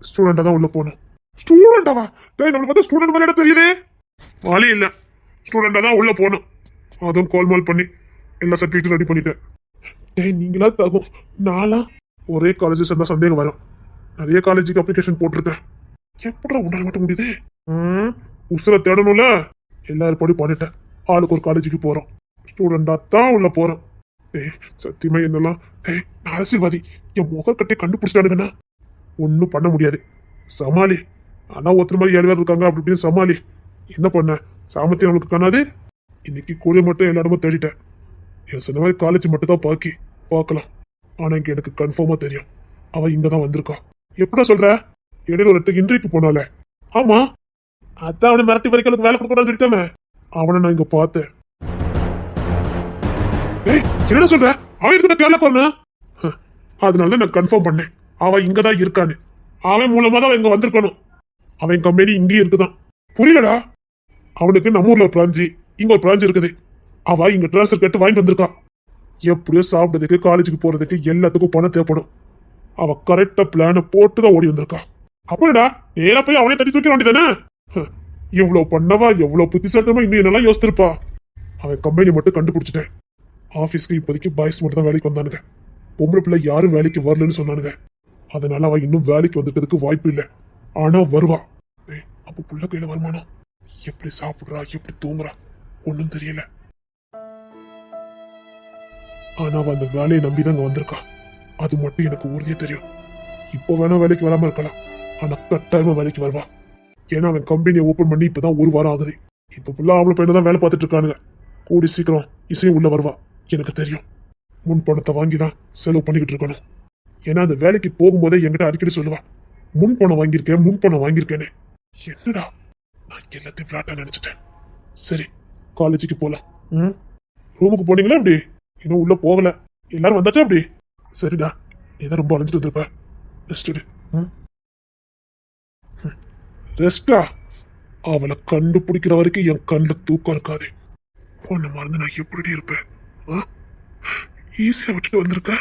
ஸ்டூடெண்டா தான் உள்ள போகணும். ஸ்டூடெண்டாவா? நம்மளை பார்த்தா ஸ்டூடெண்ட் மாதிரி தெரியுதே. வழி இல்ல, ஸ்டூடெண்டா தான் உள்ள போகணும். அதுவும் கோல்மால் பண்ணி எல்லா சர்டிஃபிகேட்டும் ரெடி பண்ணிட்டேன். நீங்களா தகும். நாளா ஒரே காலேஜ் சேர்ந்தா சந்தேகம் வரும். நிறைய காலேஜுக்கு அப்ளிகேஷன் போட்டிருக்கேன். எப்படா உன்னால மட்டும் முடியுது? உசுர தேடணும்ல. எல்லாரும் படி பண்ணிட்டேன். ஆளுக்கு ஒரு காலேஜுக்கு போறோம். ஸ்டூடெண்டா தான் உள்ள போறோம். சத்தியமா என்னெல்லாம் நான் அரசியல்வாதி. என் முகக்கட்டை கண்டுபிடிச்சிட்டானுங்கண்ணா ஒன்னும் பண்ண முடியாது. சமாளி. ஆனா ஒருத்தர் மாதிரி 7 பேர் இருக்காங்க அப்படி இப்படின்னு சமாளி. என்ன பண்ண சாமர்த்தியம் நம்மளுக்கு காணாது. இன்னைக்கு கூலி மட்டும் எல்லா இடமும் தேடிட்டேன். என் சொன்ன மாதிரி காலேஜ் மட்டும் தான் பார்க்கலாம். ஆனா இங்க எனக்கு கன்ஃபார்மா தெரியும் அவ இங்கதான் வந்திருக்கா. எப்படா சொல்ற? இடையில ஒரு இடத்துக்கு இன்றைக்கு போனால. ஆமா, அதான் அவனை மிரட்டி வரைக்கும் வேலை கொடுக்கணும்னு சொல்லிட்டானே. அவனை நான் இங்க பார்த்தேன். என்ன சொல்ற? அவன் இருக்கு கேரளா போன. அதனால நான் கன்ஃபார்ம் பண்ணேன் அவன் இங்கதான் இருக்கான்னு. அவன் மூலமா தான் இங்க வந்திருக்கணும். அவன் கம்பெனி இங்கேயும் இருக்குதான். புரியலடா? அவனுக்கு நம்ம ஊர்ல ஒரு பிரான்ச்சு, இங்க ஒரு பிரான்ச் இருக்குது. அவ இங்க டிரான்ஸ்ஃபர் கேட்டு வாங்கிட்டு வந்திருக்கா. எப்படியோ சாப்பிட்டதுக்கு காலேஜுக்கு போறதுக்கு எல்லாத்துக்கும் பணம் தேவைப்படும். அவ கரெக்டா பிளான போட்டுதான் ஓடி வந்திருக்கா. அப்படிடா நேரா போய் அவனே தட்டி தூக்க வேண்டியதானே? எவ்வளவு பண்ணவா, எவ்வளவு புத்திசாலித்தமா இன்னும் என்னெல்லாம் யோசிச்சிருப்பா. அவன் கம்பெனி மட்டும் கண்டுபிடிச்சிட்டேன். ஆபீஸ்க்கு இப்போதைக்கு பாய்ஸ் மட்டும் தான் வேலைக்கு வந்தானுங்க. பொம்பளை பிள்ளை யாரும் வேலைக்கு வரலன்னு சொன்னானுங்க. அதனால அவன் இன்னும் வேலைக்கு வந்துக்கிறதுக்கு வாய்ப்பு இல்லை. ஆனா வருவா. அப்ப புள்ள கையில வருமானம். எப்படி சாப்பிடுறா, எப்படி தூங்குறா ஒன்னும் தெரியல. ஆனா அவன் அந்த வேலையை நம்பிதான் அங்க வந்திருக்கா. அது மட்டும் எனக்கு உறுதியா தெரியும். இப்போ வேணா வேலைக்கு வராம இருக்கலாம். ஆனா கட்டாயமா வேலைக்கு வருவா. ஏன்னா அவன் கம்பெனியை ஓபன் பண்ணி இப்பதான் 1 வாரம் ஆகுது. இப்ப ஃபுல்லா அவளை பையனை தான் வேலை பார்த்துட்டு இருக்கானுங்க. கூடி சீக்கிரம் இசையும் உள்ள வருவா. எனக்கு தெரியும். முன் பணத்தை வாங்கிதான் செலவு பண்ணிக்கிட்டு இருக்கணும். ஏன்னா அந்த வேலைக்கு போகும்போதே என்கிட்ட அடிக்கடி சொல்லுவா, முன் பணம் வாங்கியிருக்கேன்னு. என்னடா நான் எல்லாத்தையும் பிளாட்டா நினைச்சிட்டேன். சரி காலேஜுக்கு போலாம். ரூமுக்கு போனீங்களா? அப்படி இன்னும் உள்ள போகல. எல்லாரும் வந்தாச்சா? அப்படி சரிடா. நீதான் ரொம்ப அலைஞ்சிட்டு வந்திருப்ப. ரெஸ்ட் எடு. ரெஸ்டா? அவளை கண்டுபிடிக்கிற வரைக்கும் என் கண்ணில் தூக்கம் இருக்காது. உன்னை மறந்து நான் எப்படி இருப்பேன்? ஈஸியா விட்டுட்டு வந்திருக்க.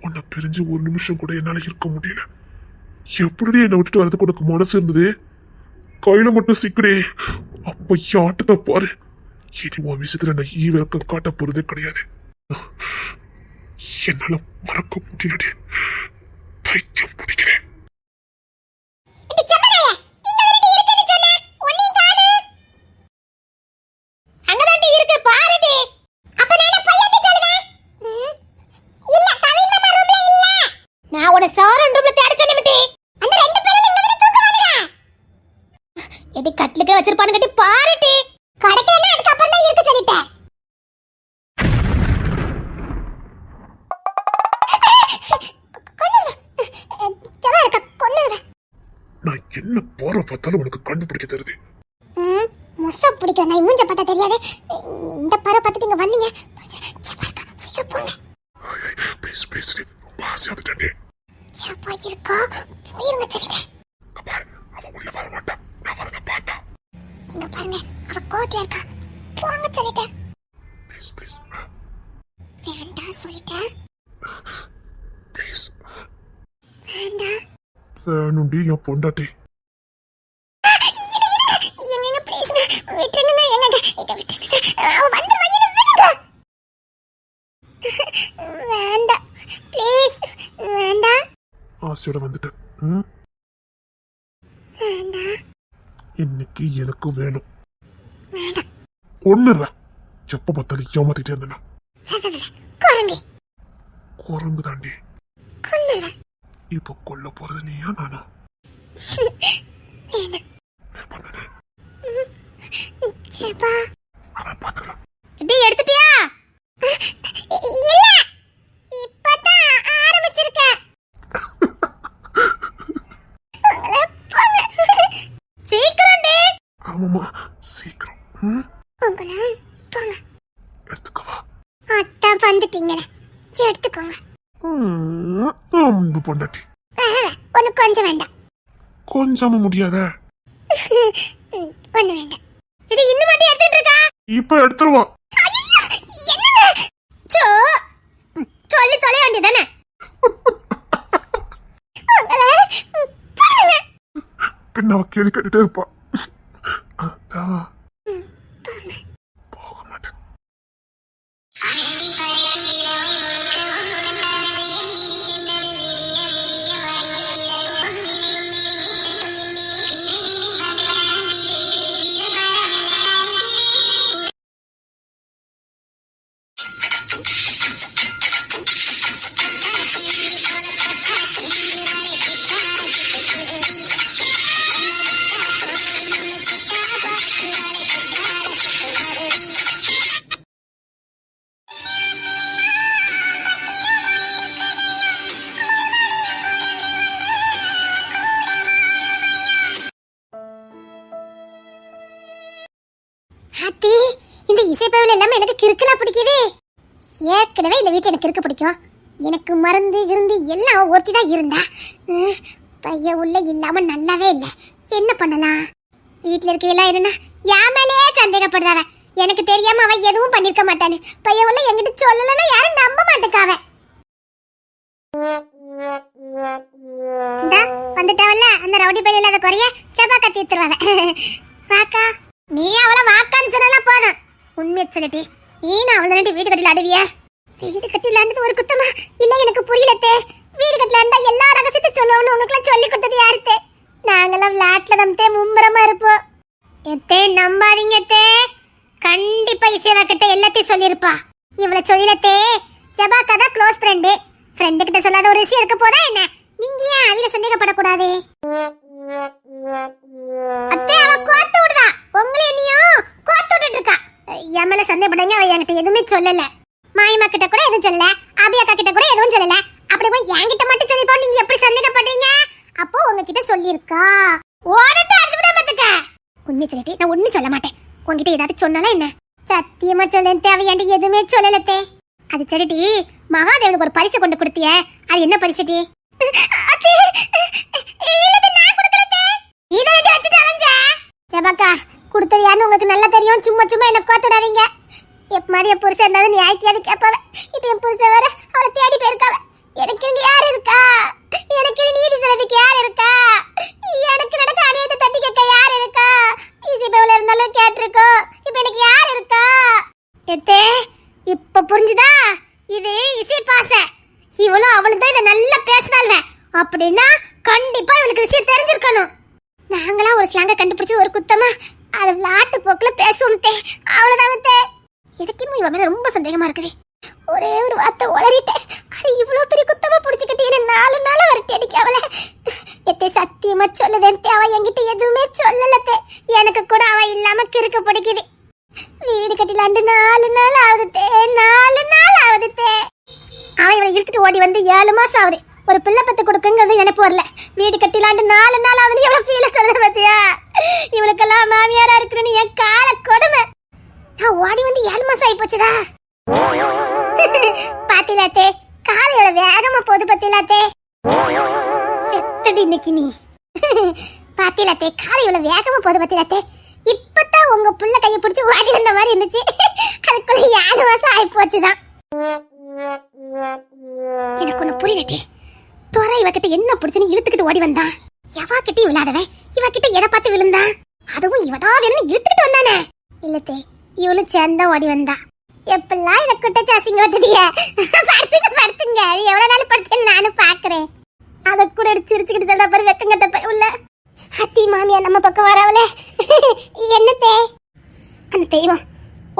உன்னை பிரிஞ்சு ஒரு நிமிஷம் கூட என்னால இருக்க முடியல. எப்படி என்னை விட்டுட்டு வரதுக்கு உனக்கு மனசு இருந்தது? கையில மட்டும் சிக்கடே. அப்ப யாட்டுட்ட பாரு. இனி உன் விஷயத்துல நான் ஈவிரக்கம் காட்ட போறதே கிடையாது. என்னால மறக்க முடியலடே. பைத்தியம் பிடிக்கிறேன். கட்லுக்கே வச்சிருப்பானு கட்டி பாருடி. கடைக்கேனா அதுக்கு அப்புறம் தான் இருக்கு சொல்லிட்டேன். நான் என்ன போற பார்த்தாலும் உனக்கு கண்டுபிடிக்க தெரியுது. மொச பிடிக்க நான் மூஞ்ச பார்த்தா தெரியாது. இந்த பர பார்த்துட்டு இங்க வந்தீங்க. ப்ளீஸ் ப்ளீஸ் ரொம்ப ஆசையா வந்துட்டே. சப்பா இருக்கா போயிருங்க சொல்லிட்டேன். பாரு அவ உள்ள வர மாட்டா. நான் வரத பார்த்தா. இங்க பாருங்க அவ கோவத்துல இருக்கா. போங்க சொல்லிட்டேன். ப்ளீஸ் ப்ளீஸ் வேண்டாம் சொல்லிட்டேன். ப்ளீஸ் வேண்டாம். வேணும்டி என் பொண்டாட்டி. எங்க ப்ளீஸ் விட்டுருங்க. எங்க விட்டுருங்க. அவ வந்து வாங்கிட்டு விடுங்க. வேண்டாம் ப்ளீஸ் வேண்டாம். ஆசையோட வந்துட்டேன். வேண்டாம். இன்னைக்கு எனக்கு வேணும். ஒண்ணுடா. எப்ப பார்த்தாலும் ஏமாத்திட்டே இருந்தேன்னா குரங்கு குரங்கு தாண்டி. கொன்னுடா. இப்ப கொல்ல போறது நீயா நானா? வேண்டாம். பண்ணனே. சேப்பா அவன் பார்த்துக்கலாம். இது எடுத்துட்டியா? இல்ல இப்பதான் ஆரம்பிச்சிருக்கேன். சீக்கிரம் டி. ஆமாமா சீக்கிரம். உங்களா போங்க. எடுத்துக்கவா? அத்தா வந்துட்டீங்களே எடுத்துக்கோங்க. அன்பு பொண்டாட்டி. ஒண்ணு கொஞ்சம் வேண்டாம். கொஞ்சமும் முடியாத. ஒண்ணு வேண்டாம். இது இன்னும் மட்டும் எடுத்துட்டு இருக்கா? இப்ப எடுத்துருவான். சொல்லி தொலை வேண்டியதானே. பின்ன அவ கேள்வி கேட்டுட்டே இருப்பா. அதான் போக மாட்டேன். கிறுக்கலா பிடிக்குது. ஏற்கனவே இந்த வீட்டு எனக்கு கிறுக்க பிடிக்கும். எனக்கு மருந்து இருந்து எல்லாம் ஒருத்தி தான் இருந்தா. பையன் உள்ள இல்லாம நல்லாவே இல்லை. என்ன பண்ணலாம்? வீட்டுல இருக்கவெல்லாம் என்னன்னா என் மேலேயே சந்தேகப்படுறாவ. எனக்கு தெரியாம அவன் எதுவும் பண்ணிருக்க மாட்டானு. பையன் உள்ள என்கிட்ட சொல்லலன்னா யாரும் நம்ப மாட்டேக்காவ. வந்துட்டாவல்ல அந்த ரவுடி பையன் இல்லாத குறைய செபாக்கா தீர்த்துருவாங்க. வாக்கா, நீ அவளை வாக்கான்னு சொன்னலாம் போதும். உண்மையை சொல்லிட்டு நீனும் அவளை நின்று வீடு கட்டில அடுவிய. வீடு கட்டி விளையாண்டது ஒரு குத்தமா? இல்ல எனக்கு புரியலத்தே. வீடு கட்டி விளையாண்டா எல்லா ரகசியத்தை சொல்லுவோம்னு உங்களுக்குலாம் சொல்லி கொடுத்தது யாருத்தே? நாங்கெல்லாம் விளையாட்டுல தம்தே மும்பரமா இருப்போம். எத்தே நம்பாதீங்க தே. கண்டிப்பா இசைவா கிட்ட எல்லாத்தையும் சொல்லியிருப்பா. இவளை சொல்லத்தே. ஜபாக்கா தான் க்ளோஸ் ஃப்ரெண்டு. ஃப்ரெண்டு கிட்ட சொல்லாத ஒரு விஷயம் இருக்க போதா என்ன? நீங்க ஏன் அவில சந்தேகப்படக்கூடாது? அத்தே அவ கோத்து விடுதா. உங்களை என்னையும் கோத்து விட்டுட்டு இருக்கா. என் மேல சந்தேகப்படாங்க. அவ என்கிட்ட எதுவுமே சொல்லல. மாயமா கிட்ட கூட எதுவும் சொல்லல. அபியாக்கா கிட்ட கூட எதுவும் சொல்லல. அப்படி போய் என்கிட்ட மட்டும் சொல்லிப்பா. நீங்க எப்படி சந்தேகப்படுறீங்க? அப்போ உங்ககிட்ட சொல்லியிருக்கா. ஓடட்டு அடிச்சு விட மாட்டேக்க. உண்மை சொல்லிட்டு நான் ஒண்ணும் சொல்ல மாட்டேன். உங்ககிட்ட ஏதாவது சொன்னாலும் என்ன? சத்தியமா சொல்லேன். தேவை என்கிட்ட எதுவுமே சொல்லலத்தே. அது சரிடி, மகாதேவனுக்கு ஒரு பரிசு கொண்டு கொடுத்திய. அது என்ன பரிசுடி? ஜபாக்கா கொடுத்தது யாருன்னு உங்களுக்கு நல்லா தெரியும். சும்மா சும்மா என்ன கோத்துடாதீங்க. எப்ப மாதிரி என் புருஷன் இருந்தாலும் நீ ஆய்த்தியாவது கேட்பாவ. இப்ப என் புருஷன் வேற அவளை தேடி போயிருக்காவ. எனக்கு இங்க யார் இருக்கா? எனக்கு நீதி சொல்றதுக்கு யார் இருக்கா? எனக்கு நடக்க அநியத்தை தட்டி கேட்க யார் இருக்கா? இசைப்பவள இருந்தாலும் கேட்டிருக்கோ. இப்ப எனக்கு யார் இருக்கா? எத்தே இப்ப புரிஞ்சுதா? இது இசை பாச. இவளும் அவளும் தான் இதை நல்லா பேசுறாள்வ. அப்படின்னா கண்டிப்பா இவளுக்கு விஷயம் தெரிஞ்சிருக்கணும். நாங்களாம் ஒரு ஸ்லாங்க கண்டுபிடிச்சு ஒரு குத்தமா அது விளாட்டு போக்குல பேசுவோம் தே. அவ்வளவுதான் தே. எனக்கும் இவ மேல ரொம்ப சந்தேகமா இருக்குது. ஒரே ஒரு வார்த்தை உளறிட்டேன். அது இவ்வளவு பெரிய குத்தமா பிடிச்சுக்கிட்டு 4 நாளா வரட்டி அடிக்காவல. எத்தே சத்தியமா சொல்லுதேன் தே. அவ என்கிட்ட எதுவுமே சொல்லலத்தே. எனக்கு கூட அவ இல்லாம கிறுக்க பிடிக்குது. வீடு கட்டிலாண்டு 4 நாள் ஆகுது தே. 4 நாள் ஆகுது தே. அவன் இவனை இழுத்துட்டு ஓடி வந்து 7 மாசம் ஆகுது. ஒரு பிள்ளை பத்து கொடுக்குங்கிறது எனக்கு வரல. வீடு கட்டிலாண்டு 4 நாள் ஆகுதுன்னு எவ்வளவு ஃபீல சொல்ற பாத்தியா? இவளுக்கெல்லாம் மாமியாரா இருக்கணும்னு என் கால கொடுமை. நான் ஓடி வந்து 7 மாசம் ஆகி போச்சுடா. பாத்திலாத்தே காலையோட வேகமா போது. பாத்திலாத்தே செத்தடி இன்னைக்கு நீ. பாத்திலாத்தே காலையோட வேகமா போது. பாத்திலாத்தே இப்பதான் உங்க புள்ள கையை பிடிச்சு ஓடி வந்த மாதிரி இருந்துச்சு. அதுக்குள்ள 7 மாசம் ஆகி போச்சுதான். எனக்கு ஒண்ணு புரியலட்டே. துறை இவகிட்ட என்ன பிடிச்சுன்னு இழுத்துக்கிட்டு ஓடி வந்தான். எவா கிட்டையும் விளையாடவன் இவகிட்ட எதை பார்த்து விழுந்தான்? அதுவும் இவதான் வேணும்னு இழுத்துக்கிட்டு வந்தானே. இல்லத்தே இவளும் சேர்ந்தா ஓடி வந்தா. எப்பெல்லாம் எனக்கு கிட்ட சாசிங்க வந்ததிய. படுத்துங்க எவ்வளவு நாள் படுத்தேன்னு நானும் பாக்குறேன். அதை கூட சிரிச்சுக்கிட்டு சொல்ற பாரு வெக்கங்கட்ட போய் உள்ள. அத்தி மாமியா நம்ம பக்கம் வரவளே. என்னத்தே? அந்த தெய்வம்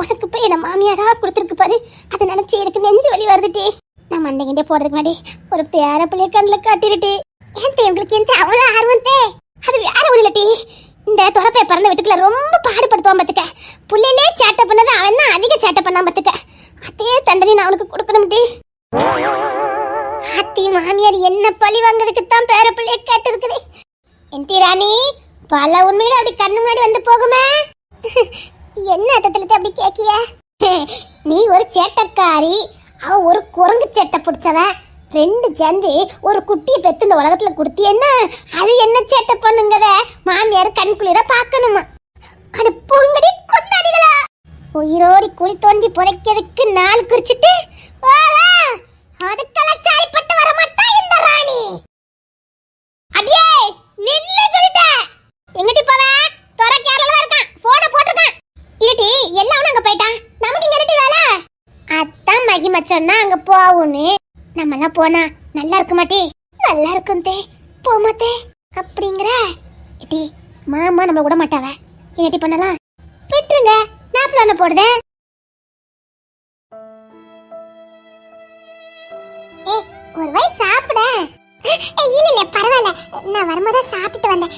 உனக்கு போய் என்ன மாமியாரா கொடுத்துருக்கு பாரு. அதை நினைச்சு எனக்கு நெஞ்சு வலி வருதுட்டே. நான் மண்டைகிட்டே போறதுக்கு முன்னாடி ஒரு பேர பிள்ளைய கண்ணில் காட்டிருட்டே. ஏன் தே உங்களுக்கு எந்த அவ்வளோ ஆர்வம் தே? அது வேற ஒண்ணு இல்லட்டி. இந்த துறப்பைய பிறந்த வீட்டுக்குள்ள ரொம்ப பாடுபடுத்துவான் பாத்துக்க. புள்ளையிலே சேட்டை பண்ணது அவன் தான் அதிக சேட்டை பண்ணான் பாத்துக்க. அதே தண்டனை நான் அவனுக்கு கொடுக்கணும் டி. அத்தி மாமியார் என்ன பழி வாங்குறதுக்கு தான் பேர பிள்ளைய கேட்டிருக்குது. என்டி ராணி பல உண்மையில அப்படி கண்ணு முன்னாடி வந்து போகுமே. என்ன அர்த்தத்துல அப்படி கேக்கிய? நீ ஒரு சேட்டக்காரி, அவ ஒரு குரங்கு சேட்டை பிடிச்சவன். 2 சேர்ந்து ஒரு குட்டியை பெத்து இந்த உலகத்துல குடுத்தியன்னா அது என்ன சேட்டை பண்ணுங்கத மாமியார் கண் குளிர பாக்கணுமா? அடு பொங்கடி கொத்தாடிகளா. உயிரோடி குழி தோண்டி புதைக்கிறதுக்கு நாள் குறிச்சிட்டு அதுக்கெல்லாம் சாரிப்பட்டு வர மாட்டா இந்த ராணி. அடியே நின்னு சொல்லிட்டேன். எங்கடி போவ? தொர கேரளா இருக்கான். போன போட்டுருக்கான். இருட்டி எல்லாம் அங்க போயிட்டான். நமக்கு இங்க இருட்டி வேலை. அதான் மகிமா சொன்னா அங்க போவுன்னு. நம்ம எல்லாம் போனா நல்லா இருக்க மாட்டே? நல்லா இருக்கும் தே. போமாத்தே அப்படிங்கிற டி. மாமா நம்ம விட மாட்டாவ. என்னட்டி பண்ணலாம்? விட்டுருங்க, நான் பிளான போடுதேன். ஒரு வாய் சாப்பிட. இல்ல இல்ல பரவாயில்ல, நான் வரும்போது சாப்பிட்டு வந்தேன்.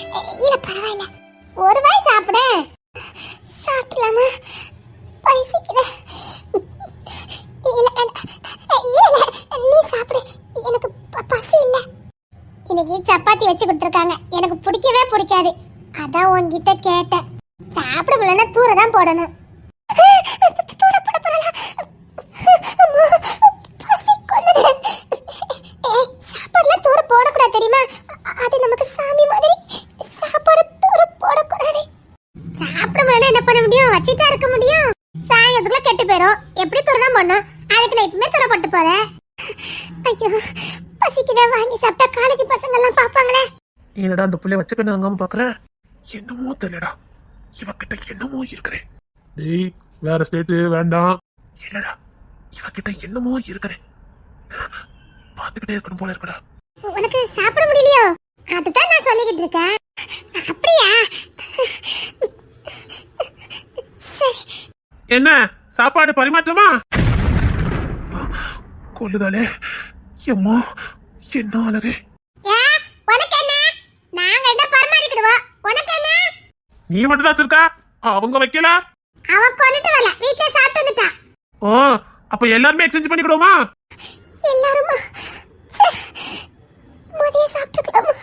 இல்ல பரவாயில்ல, ஒரு வாய் சாப்பிட. சாப்பிடலாமா? பசிக்குது. இல்ல இல்ல நீ சாப்பிடு, எனக்கு பசி இல்ல. இன்னைக்கு சப்பாத்தி வச்சு கொடுத்துருக்காங்க. எனக்கு பிடிக்கவே பிடிக்காது. அதான் உன்கிட்ட கேட்டேன். சாப்பிட முடியலன்னா தூர தான் போடணும். தூர போட போறேன். தெரியுமா? அது நமக்கு சாமி மாதிரி. சாப்பாடு தூர போடக்கூடாது. சாப்பிட முடியல என்ன பண்ண முடியும்? வச்சிட்டா இருக்க முடியும். சாயங்காலத்துக்குள்ள கெட்டு போயிடும். எப்படி தூரதான் பண்ணும்? அதுக்கு நான் இப்பவுமே தூர போட்டு போறேன். ஐயோ பசிக்குதா, வாங்கி சாப்பிட்டா காலேஜ் பசங்க எல்லாம் பாப்பாங்களே. என்னடா அந்த புள்ளைய வச்சுக்கணும் அங்காம பாக்குறேன். என்னமோ தெரியலடா, இவகிட்ட என்னமோ இருக்குதே. டேய் வேற ஸ்டேட்டு வேண்டாம். இல்லடா, இவகிட்ட என்னமோ இருக்குதே. பாத்துக்கிட்டே இருக்கணும் போல இருக்குடா. உனக்கு சாப்பிட முடியலையோ? அதுதான் நான் சொல்லிக்கிட்டு இருக்கேன். அப்படியா? சரி. என்ன சாப்பாடு பரிமாற்றமா? கொல்லுதாலே எம்மா, என்ன அழகு. உனக்கு என்ன? நாங்க என்ன பரிமாறிக்கிடுவோம். உனக்கு என்ன? நீ மட்டும் தான் வச்சிருக்கா, அவங்க வைக்கல. அவ கொண்டுட்டு வரல, வீட்ல சாப்பிட்டு வந்துட்டா. ஓ, அப்ப எல்லாருமே எக்ஸ்சேஞ்ச் பண்ணிக்கிடுவோமா? எல்லாருமா? மதியம் சாப்பிட்டுக்கலாமா?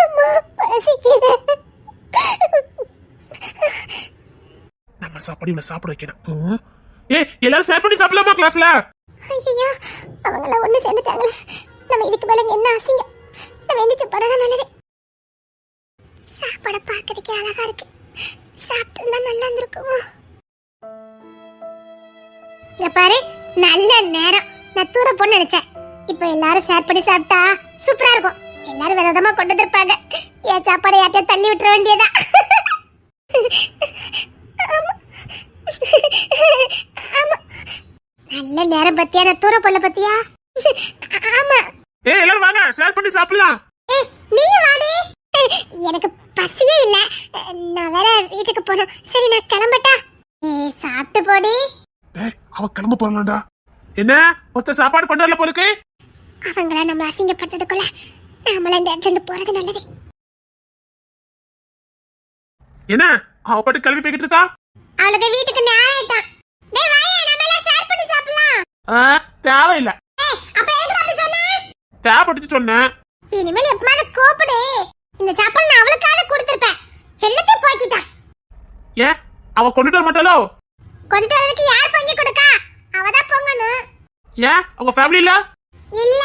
அம்மா பசிக்குது. நம்ம சாப்பாடு இவ்வளவு சாப்பிட வைக்கணும். எல்லாரும் ஷேர் பண்ணி சாப்பிடலாமா கிளாஸ்ல? ஐயோ அவங்கள ஒண்ணு சேர்ந்துட்டாங்களே. நம்ம இதுக்கு மேல என்ன அசிங்க? நம்ம எந்திரிச்சு போறதா நல்லது. சாப்பாட பார்க்கறதுக்கே அழகா இருக்கு. சாப்பிட்டு இருந்தா நல்லா இருந்திருக்குமோ? இங்க பாரு, நல்ல நேரம். நான் தூர போன்னு நினைச்சேன். இப்ப எல்லாரும் ஷேர் பண்ணி சாப்பிட்டா சூப்பரா இருக்கும். எல்லாரும் விதமா கொண்டு வந்திருப்பாங்க. என் சாப்பாடை யார்ட்டையா தள்ளி விட்டுற வேண்டியதா? ஆமா, நல்ல நேரம் பத்தியா? நான் தூர போல பத்தியா? ஆமா. எல்லாரும் வாங்க, ஷேர் பண்ணி சாப்பிடலாம். நீயும் வாடி. எனக்கு பசியே இல்ல. நான் வேற வீட்டுக்கு போகணும். சரி நான் கிளம்பட்டா? சாப்பிட்டு போடி. டேய் அவ கிளம்ப போறலாம்டா. என்ன ஒருத்த சாப்பாடு கொண்டு வரல போலுக்கு? அவங்கள நம்மள அசிங்கப்படுறதுக்குள்ள நாமள இந்த இடத்துல இருந்து போறது நல்லது. என்ன அவ பாட்டு கிளம்பி போய்கிட்டு இருக்கா? அவளுக்கு வீட்டுக்கு நேரம் ஆயிட்டான். டேய் வாயா, நம்ம எல்லாம் ஷேர் பண்ணி சாப்பிடலாம். தேவையில்ல. அப்ப எதுக்கு அப்படி சொன்ன? தேவைப்பட்டுச்சு சொன்னேன். இனிமேல் எப்பமாவது கூப்பிடு. இந்த சாப்பாடு நான் அவளுக்காக கொடுத்திருப்பேன். செல்லத்தை போய்க்கிட்டான். ஏன் அவ கொண்டுட்டு வர மாட்டாளோ? கொண்டு வரதுக்கு யார் பொங்கி கொடுக்கா? அவதான் பொங்கணும். ஏன் அவங்க ஃபேமிலி இல்ல? இல்ல.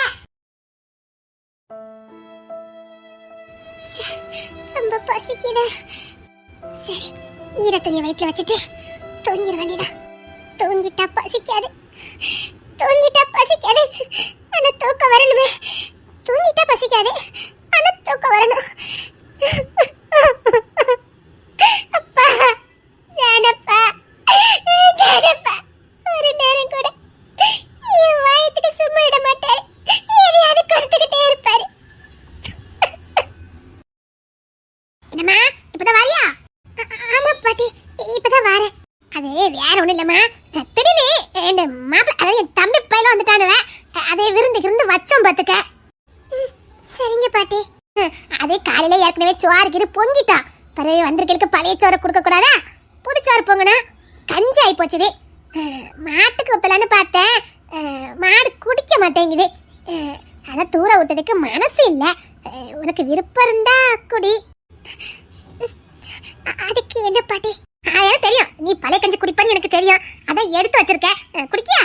ரொம்ப பசிக்குது. சரி, ஈர துணி வயிற்றுல வச்சுட்டு தூங்கிட வேண்டியதா. தூங்கிட்டா பசிக்காது. தூங்கிட்டா பசிக்காது. ஆனா தூக்கம் வரணுமே. தூங்கிட்டா பசிக்காது. ஆனா தூக்கம் வரணும். அப்பா, ஜானப்பா, ஜானப்பா, ஒரு நேரம் கூட என் வாயத்துக்கு சும்மா விட மாட்டாரு. எதையாவது கொடுத்துக்கிட்டே இருப்பாரு. என்னம்மா, இப்பதான் வரியா? ஆமா பாட்டி, இப்பதான் வரேன். அது வேற ஒண்ணும் இல்லம்மா, திடீர்னு என் மாப்பிள்ள, அதாவது என் தம்பி பையன் வந்துட்டானுவ. அதே விருந்து வச்சோம் பாத்துக்க. சரிங்க பாட்டி. அதே காலையில ஏற்கனவே சோறு பொங்கிட்டான். பிறகு வந்திருக்கிறதுக்கு பழைய சோறை கொடுக்க கூடாதா? புது சோறு பொங்குனா கஞ்சி ஆகி போச்சுது. மாட்டுக்கு ஊத்தலான்னு பார்த்தேன். மாடு குடிக்க மாட்டேங்குது. அதான் தூர ஊத்ததுக்கு மனசு இல்ல. உனக்கு விருப்பம் இருந்தா குடி. அதுக்கு என்ன பாட்டி? எனக்கு தெரியும், நீ பழைய கஞ்சி குடிப்பன்னு எனக்கு தெரியும். அதான் எடுத்து வச்சிருக்க. குடிக்கியா?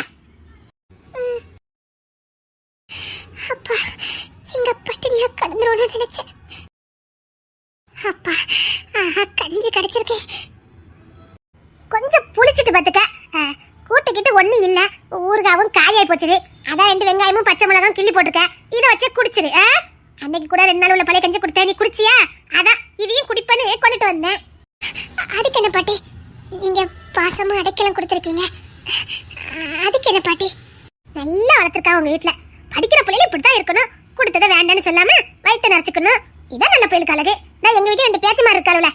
அப்பா, எங்க பட்டினியா கடந்துருவோம்னு நினைச்சேன். அப்பா, கஞ்சி கிடைச்சிருக்கே. கொஞ்சம் புளிச்சிட்டு பாத்துக்க. கூட்டுக்கிட்டு ஒண்ணு இல்ல. ஊறுகாவும் காயாய் போச்சுது. அதான் 2 வெங்காயமும் பச்சை மிளகாயும் கிள்ளி போட்டுக்க. இதை வச்சு குடிச்சிரு. அன்னைக்கு கூட 2 நாள் உள்ள பழைய கஞ்சி கொடுத்தேன், நீ குடிச்சியா? அதான் இதையும் குடிப்பன்னு கொண்டுட்டு வந்தேன். அதுக்கு என்ன பாட்டி, நீங்க பாசமா அடைக்கலம் கொடுத்துருக்கீங்க. அதுக்கு என்ன பாட்டி? நல்லா வளர்த்துருக்கா உங்க வீட்டுல. படிக்கிற பிள்ளைல இப்படித்தான் இருக்கணும். கொடுத்ததை வேண்டான்னு சொல்லாம வயிற்று நிறச்சுக்கணும். இதான் நல்ல பிள்ளைகளுக்கு அழகு. நான் எங்க வீட்டுல 2 பேத்திமார் இருக்காளுல.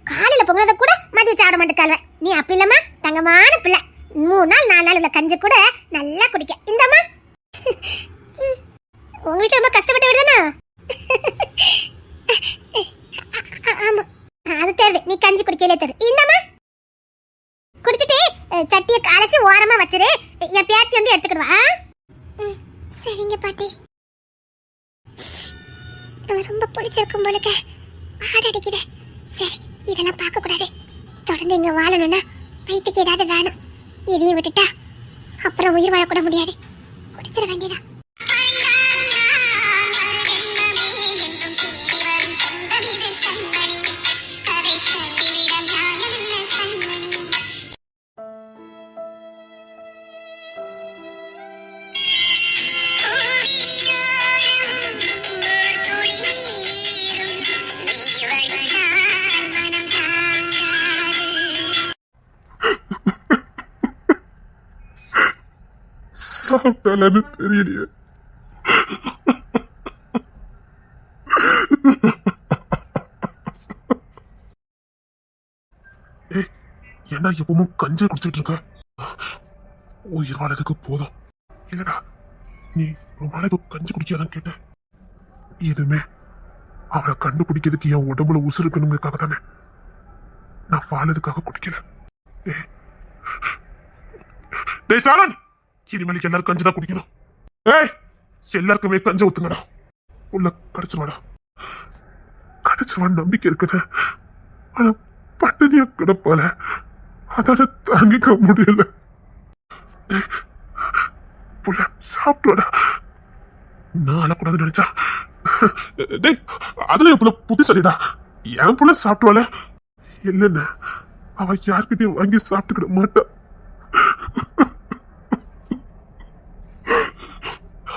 காலையில பொங்கலத கூட மதியம் சாப்பிட மாட்டேக்காளுவ. நீ அப்படி இல்லம்மா, தங்கமான பிள்ளை. 3 நாள் 4 நாள் உள்ள கஞ்சி கூட நல்லா குடிக்க. இந்தம்மா, உங்க வீட்டுல ரொம்ப கஷ்டப்பட்டு விடுதானா? ஆமா, அது தெரியுது. நீ கஞ்சி குடிக்கலே தெரியுது. இந்தம்மா, குடிச்சிட்டு சட்டியை கலச்சி ஓரமா வச்சிரு. என் பேத்தி வந்து எடுத்துக்கிடுவா. சரிங்க பாட்டி. ரொம்ப பிடிச்சிருக்கும் போலுக்க. ஆடடிக்குது. சரி, இதெல்லாம் பார்க்க கூடாது. தொடர்ந்து இங்க வாழணும்னா வயிற்றுக்கு ஏதாவது வேணும். இதையும் விட்டுட்டா அப்புறம் உயிர் வாழக்கூட முடியாது. குடிச்சிட வேண்டியதா. சாப்பிட்டாலன்னு தெரியலையே. ஏய், ஏன்னா எப்பவும் கஞ்சை குடிச்சிட்டு இருக்க? உயிர் வாழறதுக்கு போதும். இல்லடா, நீ ரொம்ப நாளைக்கு கஞ்சி குடிக்காதான் கேட்ட. எதுவுமே அவளை கண்டுபிடிக்கிறதுக்கு என் உடம்புல உசுறு இருக்கணுங்கிறதுக்காக தானே. நான் வாழறதுக்காக குடிக்கல. ஏய், டேய் சாரன், இனிமேலுக்கு எல்லாரும் கஞ்சி தான் குடிக்கணும். ஏய், எல்லாருக்குமே கஞ்சை ஊத்துங்கடா. உள்ள கடிச்சிருவாடா. கடிச்சிருவான்னு நம்பிக்கை இருக்குன்னு. ஆனா பட்டனியா கிடப்பால, அதால தாங்கிக்க முடியல. புள்ள சாப்பிட்டுவாடா. நான் அழக்கூடாதுன்னு நினைச்சா, டேய் அதுல என் புள்ள புத்திசாலிடா. என் புள்ள சாப்பிட்டுவால. இல்லைன்னு அவ யார்கிட்டயும் வாங்கி சாப்பிட்டுக்கிட மாட்டா.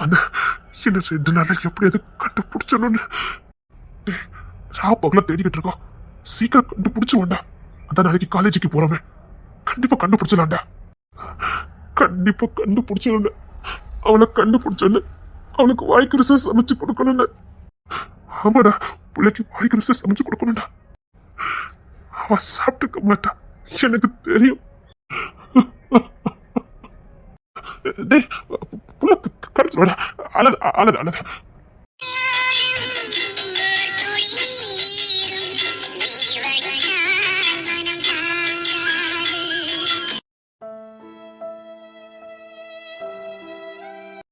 ஆனா இன்னும் 2 நாள்ல எப்படியாவது கண்டுபிடிச்சணும்னு ராப்பகல தேடிக்கிட்டு இருக்கோம். சீக்கிரம் கண்டுபிடிச்சு வேண்டா. அதான் நாளைக்கு காலேஜுக்கு போறோமே, கண்டிப்பா கண்டுபிடிச்சலாம்டா. கண்டிப்பா கண்டுபிடிச்சல. அவளை கண்டுபிடிச்சோன்னு அவளுக்கு வாய்க்கு ருசை சமைச்சு கொடுக்கணும்னு. ஆமாடா, பிள்ளைக்கு வாய்க்கு ருசை சமைச்சு கொடுக்கணும்டா. அவ சாப்பிட்டுக்க மாட்டா, எனக்கு தெரியும். டேய் புள்ள கடிச்சு வாடா. அழது அழது அழது